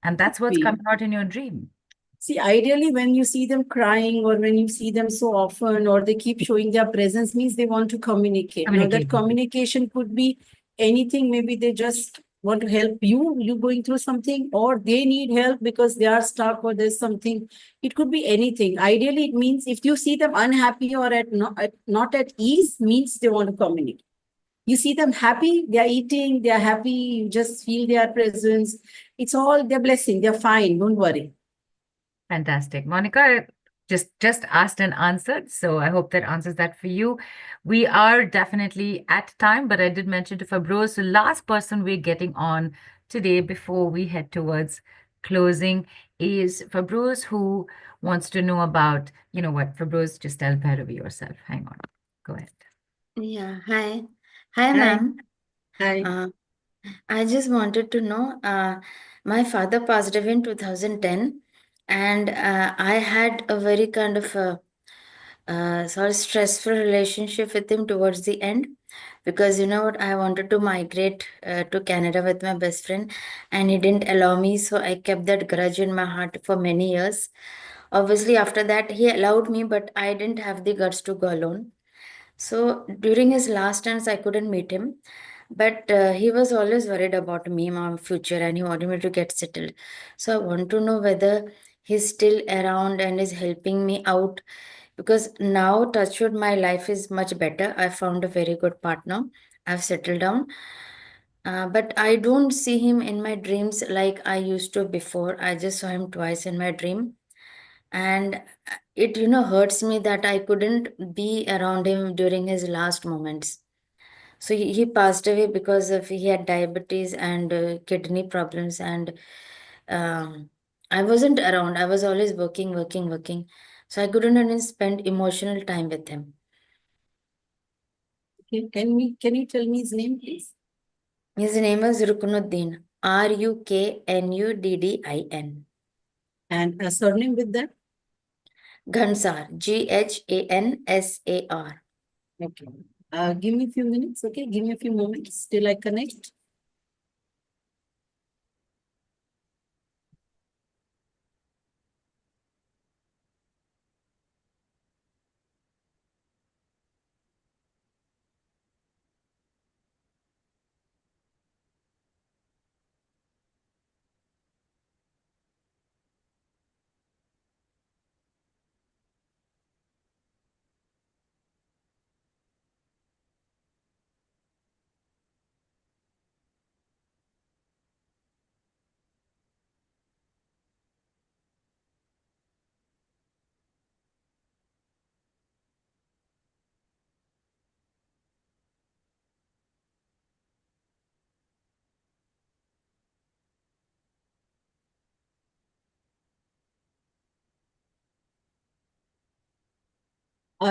And that's what's Be. coming out in your dream. See, ideally, when you see them crying or when you see them so often or they keep showing their presence means they want to communicate. Now, that Communication. communication could be anything. Maybe they just want to help you going through something, or they need help because they are stuck or there's something. It could be anything. Ideally, it means if you see them unhappy or not at ease, means they want to communicate. You see them happy, they are eating, they are happy, you just feel their presence. It's all their blessing. They're fine. Don't worry. Fantastic. Monica just asked and answered. So I hope that answers that for you. We are definitely at time, but I did mention to Fabros, so last person we're getting on today before we head towards closing is Fabros, who wants to know about, you know what, Fabros, just tell Bhairavi yourself. Hang on. Go ahead. Yeah, hi. Hi, Hi. ma'am. Hi. I just wanted to know, my father passed away in 2010, and I had a very kind of sort of stressful relationship with him towards the end, because you know what, I wanted to migrate to Canada with my best friend, and he didn't allow me, so I kept that grudge in my heart for many years. Obviously, after that, he allowed me, but I didn't have the guts to go alone. So during his last dance, I couldn't meet him, but he was always worried about me, my future, and he wanted me to get settled. So I want to know whether he's still around and is helping me out, because now, touchwood, my life is much better. I found a very good partner. I've settled down. But I don't see him in my dreams like I used to before. I just saw him twice in my dream. And it, hurts me that I couldn't be around him during his last moments. So he passed away because of he had diabetes and kidney problems, and I wasn't around. I was always working, working, working. So I couldn't even spend emotional time with him. Okay. Can you tell me his name, please? His name was Ruknuddin. Ruknuddin. And a surname with that? Ghansar. Ghansar. Okay. Give me a few minutes, okay? Give me a few moments till I connect.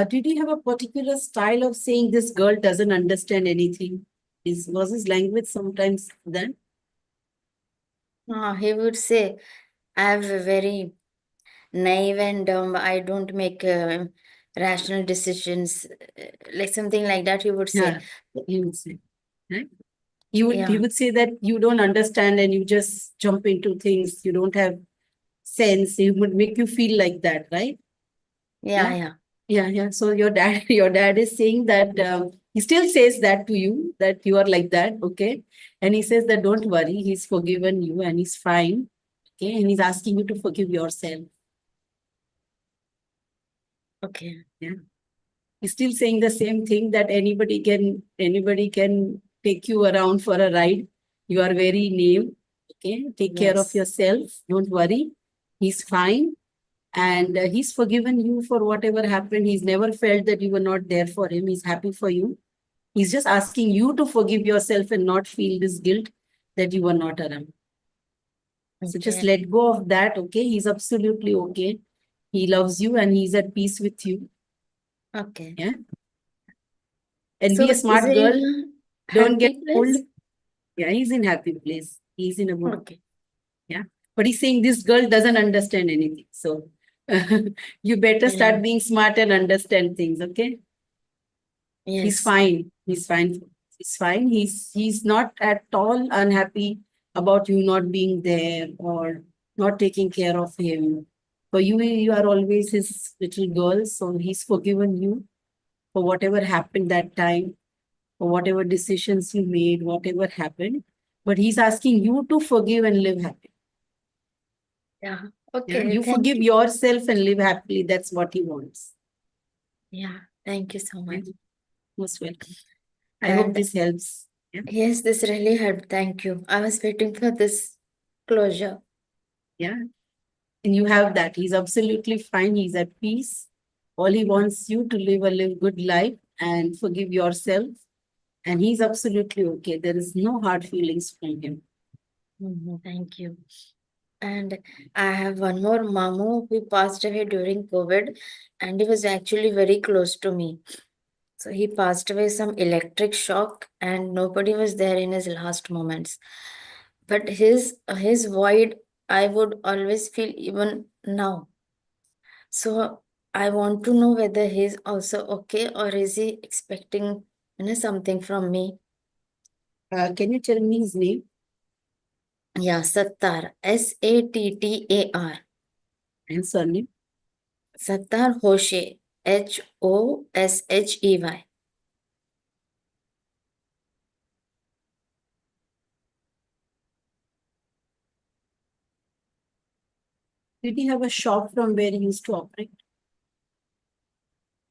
Did he have a particular style of saying this girl doesn't understand anything? Was his language sometimes then? He would say, I have a very naive and I don't make rational decisions, like something like that. He would say. He would say, right? He Yeah. would say that you don't understand and you just jump into things. You don't have sense. He would make you feel like that, right? Yeah. Yeah. So your dad is saying that He still says that to you, that you are like that, okay? And he says that don't worry, he's forgiven you and he's fine, okay? And he's asking you to forgive yourself. Okay. Yeah. He's still saying the same thing, that anybody can take you around for a ride. You are very new, okay? Take care of Yes. yourself. Don't worry. He's fine. And he's forgiven you for whatever happened. He's never felt that you were not there for him. He's happy for you. He's just asking you to forgive yourself and not feel this guilt that you were not around. So just Okay. let go of that, okay? He's absolutely okay. He loves you and he's at peace with you. Okay. Yeah. And So be a is smart he girl. in a Don't get happy old. place? Yeah, he's in happy place. He's in a good. Okay. Yeah. But he's saying this girl doesn't understand anything. So you better Yeah. start being smart and understand things, okay? He's Yes. fine. He's fine. He's fine. He's not at all unhappy about you not being there or not taking care of him. For you, you are always his little girl. So he's forgiven you for whatever happened that time, for whatever decisions you made, whatever happened. But he's asking you to forgive and live happy. Yeah. Yeah, Okay. you Thank forgive you. yourself and live happily. That's what he wants. Yeah. Thank you so Yeah, much. most welcome. I hope And this helps. Yeah. yes, this really helped. Thank you. I was waiting for this closure. Yeah. And you have that. He's absolutely fine. He's at peace. All he wants you to live good life and forgive yourself. And he's absolutely okay. There is no hard feelings from him. Thank you. And I have one more Mamu who passed away during COVID, and he was actually very close to me. So he passed away some electric shock, and nobody was there in his last moments. But his void, I would always feel even now. So I want to know whether he's also okay, or is he expecting something from me? Can you tell me his name Yeah, Sattar, Sattar. and surname? Sattar Hoshey, Hoshey. Did he have a shop from where he used to operate?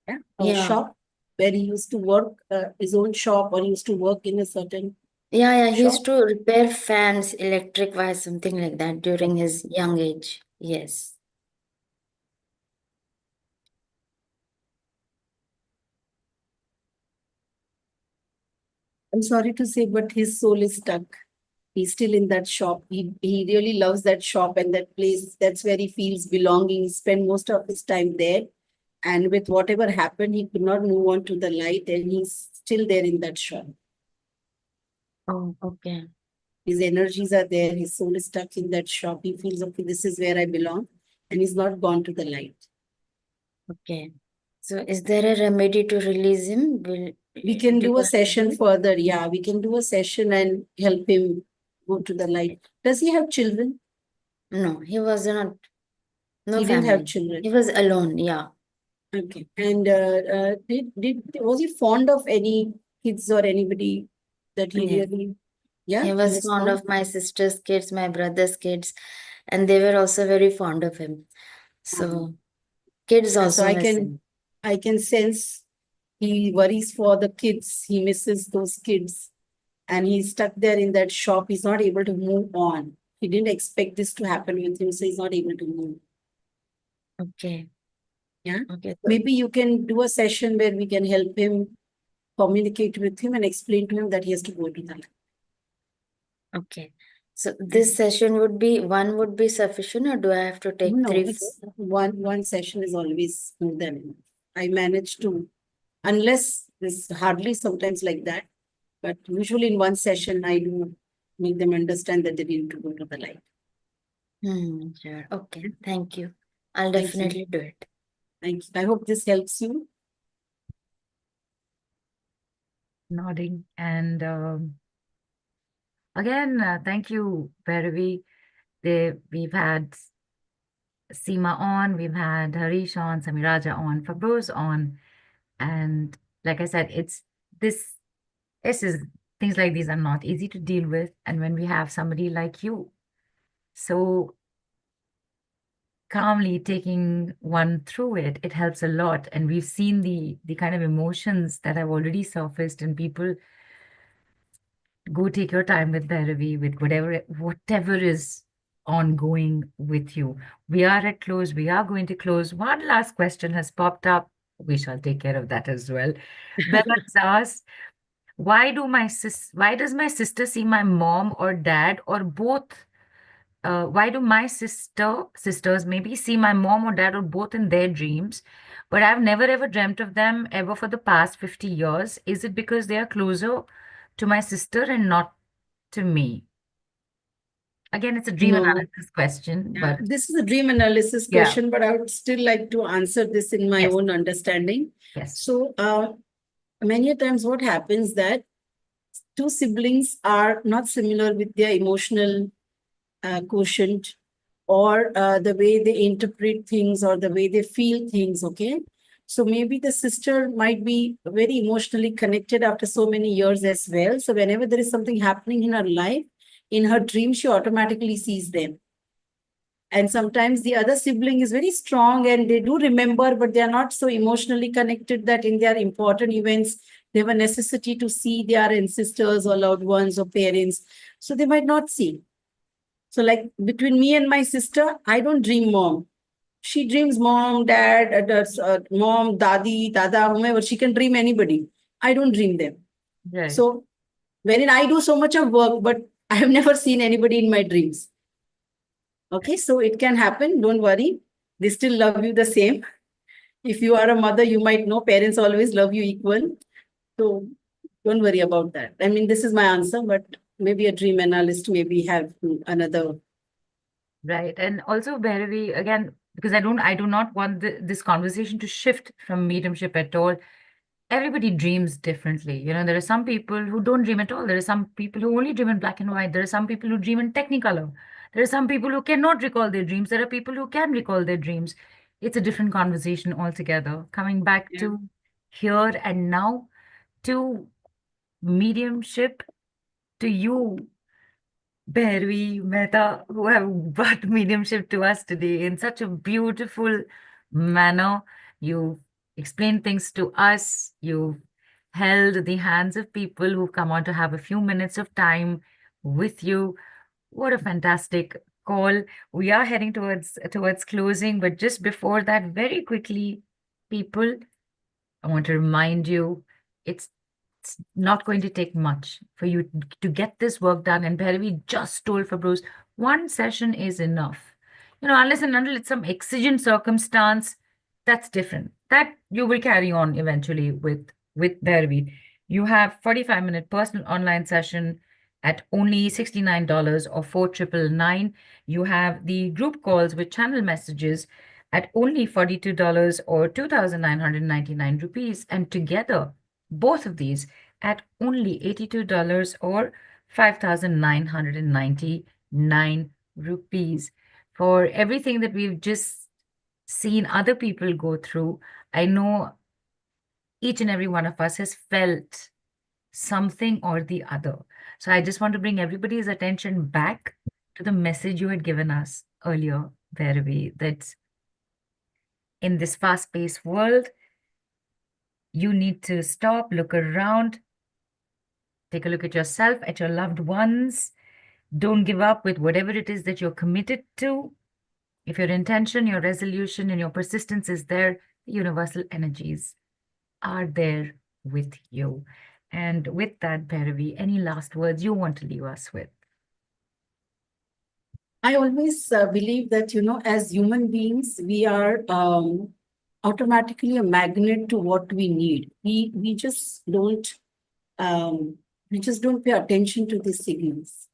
Yeah. A Yeah, shop where he used to work, his own shop, or he used to work in a certain yeah. He used shop? to repair fans, electric wires, something like that during his young age. Yes. I'm sorry to say, but his soul is stuck. He's still in that shop. He really loves that shop and that place. That's where he feels belonging. He spent most of his time there. And with whatever happened, he could not move on to the light, and he's still there in that shop. Oh, okay. His energies are there. His soul is stuck in that shop. He feels, okay, this is where I belong. And he's not gone to the light. Okay. So is there a remedy to release him? We can Do do you a have to do session it? further. Yeah, we can do a session and help him go to the light. Does he have children? No, he was not. No He didn't have family. children. He was alone. Yeah. Okay. And was he fond of any kids or anybody that he Yes. really? Yeah, He he was was fond fond. of my sister's kids, my brother's kids, and they were also very fond of him. So kids Yeah, so also miss him. I can sense he worries for the kids. He misses those kids, and he's stuck there in that shop. He's not able to move on. He didn't expect this to happen with him, so he's not able to move. Okay. Yeah. Okay. Maybe you can do a session where we can help him communicate with him and explain to him that he has to go to the light. Okay. So this session would be sufficient, or do I have to take No, 3, 4? it's one session is always more than enough. I manage to, unless there's hardly sometimes like that, but usually in one session I do make them understand that they need to go to the light. Sure. Okay. Thank you. I'll Thank you. definitely do it. Thank you. I hope this helps you. Nodding. And again, thank you, Bhairavi. We've had Seema on, we've had Harish on, Samiraja on, Fabroz on. And like I said, it's this is things like these are not easy to deal with. And when we have somebody like you, so calmly taking one through it, it helps a lot. And we've seen the kind of emotions that have already surfaced, and people go take your time with Bhairavi, with whatever is ongoing with you. We are at close. We are going to close. One last question has popped up. We shall take care of that as well. Bella has asked, why does my sister see my mom or dad or both? Why do my sisters maybe see my mom or dad or both in their dreams, but I've never ever dreamt of them ever for the past 50 years? Is it because they are closer to my sister and not to me? Again, it's a dream No. analysis question, Yeah, but this is a dream analysis yeah, question, but I would still like to answer this in my yes, own understanding. yes, So, many a times what happens that two siblings are not similar with their emotional quotient or the way they interpret things or the way they feel things, okay? So maybe the sister might be very emotionally connected after so many years as well. So whenever there is something happening in her life, in her dream, she automatically sees them. And sometimes the other sibling is very strong and they do remember, but they are not so emotionally connected that in their important events, they have a necessity to see their ancestors or loved ones or parents. So they might not see. So like between me and my sister, I don't dream mom. She dreams mom, dad, mom, dadi, dada, whomever. She can dream anybody. I don't dream them. right, So wherein I do so much of work, but I have never seen anybody in my dreams. Okay, so it can happen. Don't worry. They still love you the same. If you are a mother, you might know parents always love you equal. So don't worry about that. I mean, this is my answer, but maybe a dream analyst maybe have another. right. And also, Bhairavi, again, because I do not want this conversation to shift from mediumship at all. Everybody dreams differently. You know, there are some people who don't dream at all. There are some people who only dream in black and white. There are some people who dream in technicolor. There are some people who cannot recall their dreams. There are people who can recall their dreams. It's a different conversation altogether. Coming back Yeah. to here and now, to mediumship, to you, Bhairavi Mehta, who have brought mediumship to us today in such a beautiful manner. You've explained things to us. You've held the hands of people who've come on to have a few minutes of time with you. What a fantastic call. We are heading towards closing, but just before that, very quickly, people, I want to remind you, it's not going to take much for you to get this work done. And Bhairavi just told Fabros, one session is enough. You know, unless and until it's some exigent circumstance, that's different. That you will carry on eventually with Bhairavi. You have 45-minute personal online session at only $69 or $4,999. You have the group calls with channel messages at only $42 or 2,999 rupees. And together, both of these at only $82 or 5,999 rupees. For everything that we've just seen other people go through, I know each and every one of us has felt something or the other. So I just want to bring everybody's attention back to the message you had given us earlier, Bhairavi, that in this fast-paced world, you need to stop, look around, take a look at yourself, at your loved ones. Don't give up with whatever it is that you're committed to. If your intention, your resolution, and your persistence is there, the universal energies are there with you. And with that, Bhairavi, any last words you want to leave us with? I always believe that, as human beings, we are automatically a magnet to what we need. We just don't pay attention to the signals.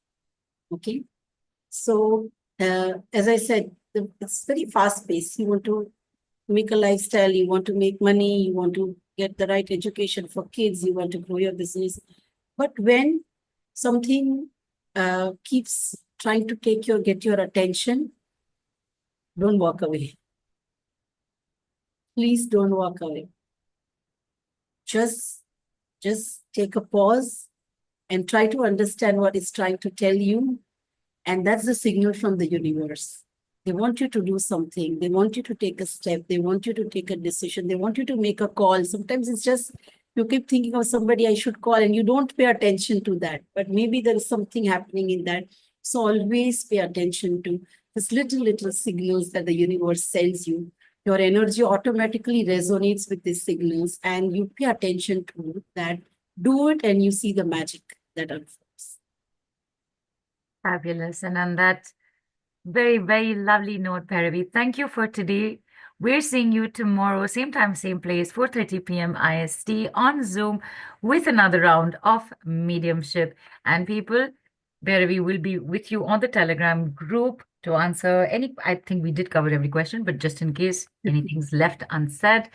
Okay. So as I said, it's very fast paced. You want to make a lifestyle, you want to make money, you want to get the right education for kids, you want to grow your business. But when something keeps trying to get your attention, don't walk away. Please don't walk away. Just Just take a pause and try to understand what it's trying to tell you. And that's the signal from the universe. They want you to do something. They want you to take a step. They want you to take a decision. They want you to make a call. Sometimes it's just you keep thinking of somebody I should call and you don't pay attention to that. But maybe there is something happening in that. So always pay attention to these little signals that the universe sends you. Your energy automatically resonates with these signals and you pay attention to that. Do it and you see the magic that unfolds. Fabulous. And on that very, very lovely note, Bhairavi, thank you for today. We're seeing you tomorrow, same time, same place, 4:30 p.m. IST on Zoom with another round of mediumship. And people, Bhairavi will be with you on the Telegram group to answer any. I think we did cover every question, but just in case anything's left unsaid,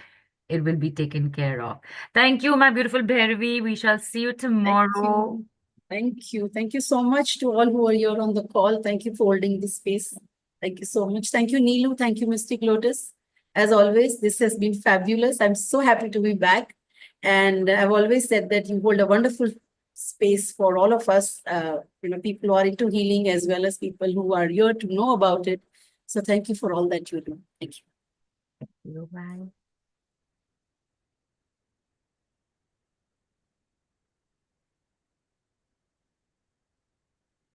it will be taken care of. Thank you, my beautiful Bhairavi. We shall see you tomorrow. Thank you. Thank you so much to all who are here on the call. Thank you for holding this space. Thank you so much. Thank you, Neelu. Thank you, Mystic Lotus. As always, this has been fabulous. I'm so happy to be back. And I've always said that you hold a wonderful space for all of us, people who are into healing as well as people who are here to know about it. So thank you for all that you do. Thank you. Bye.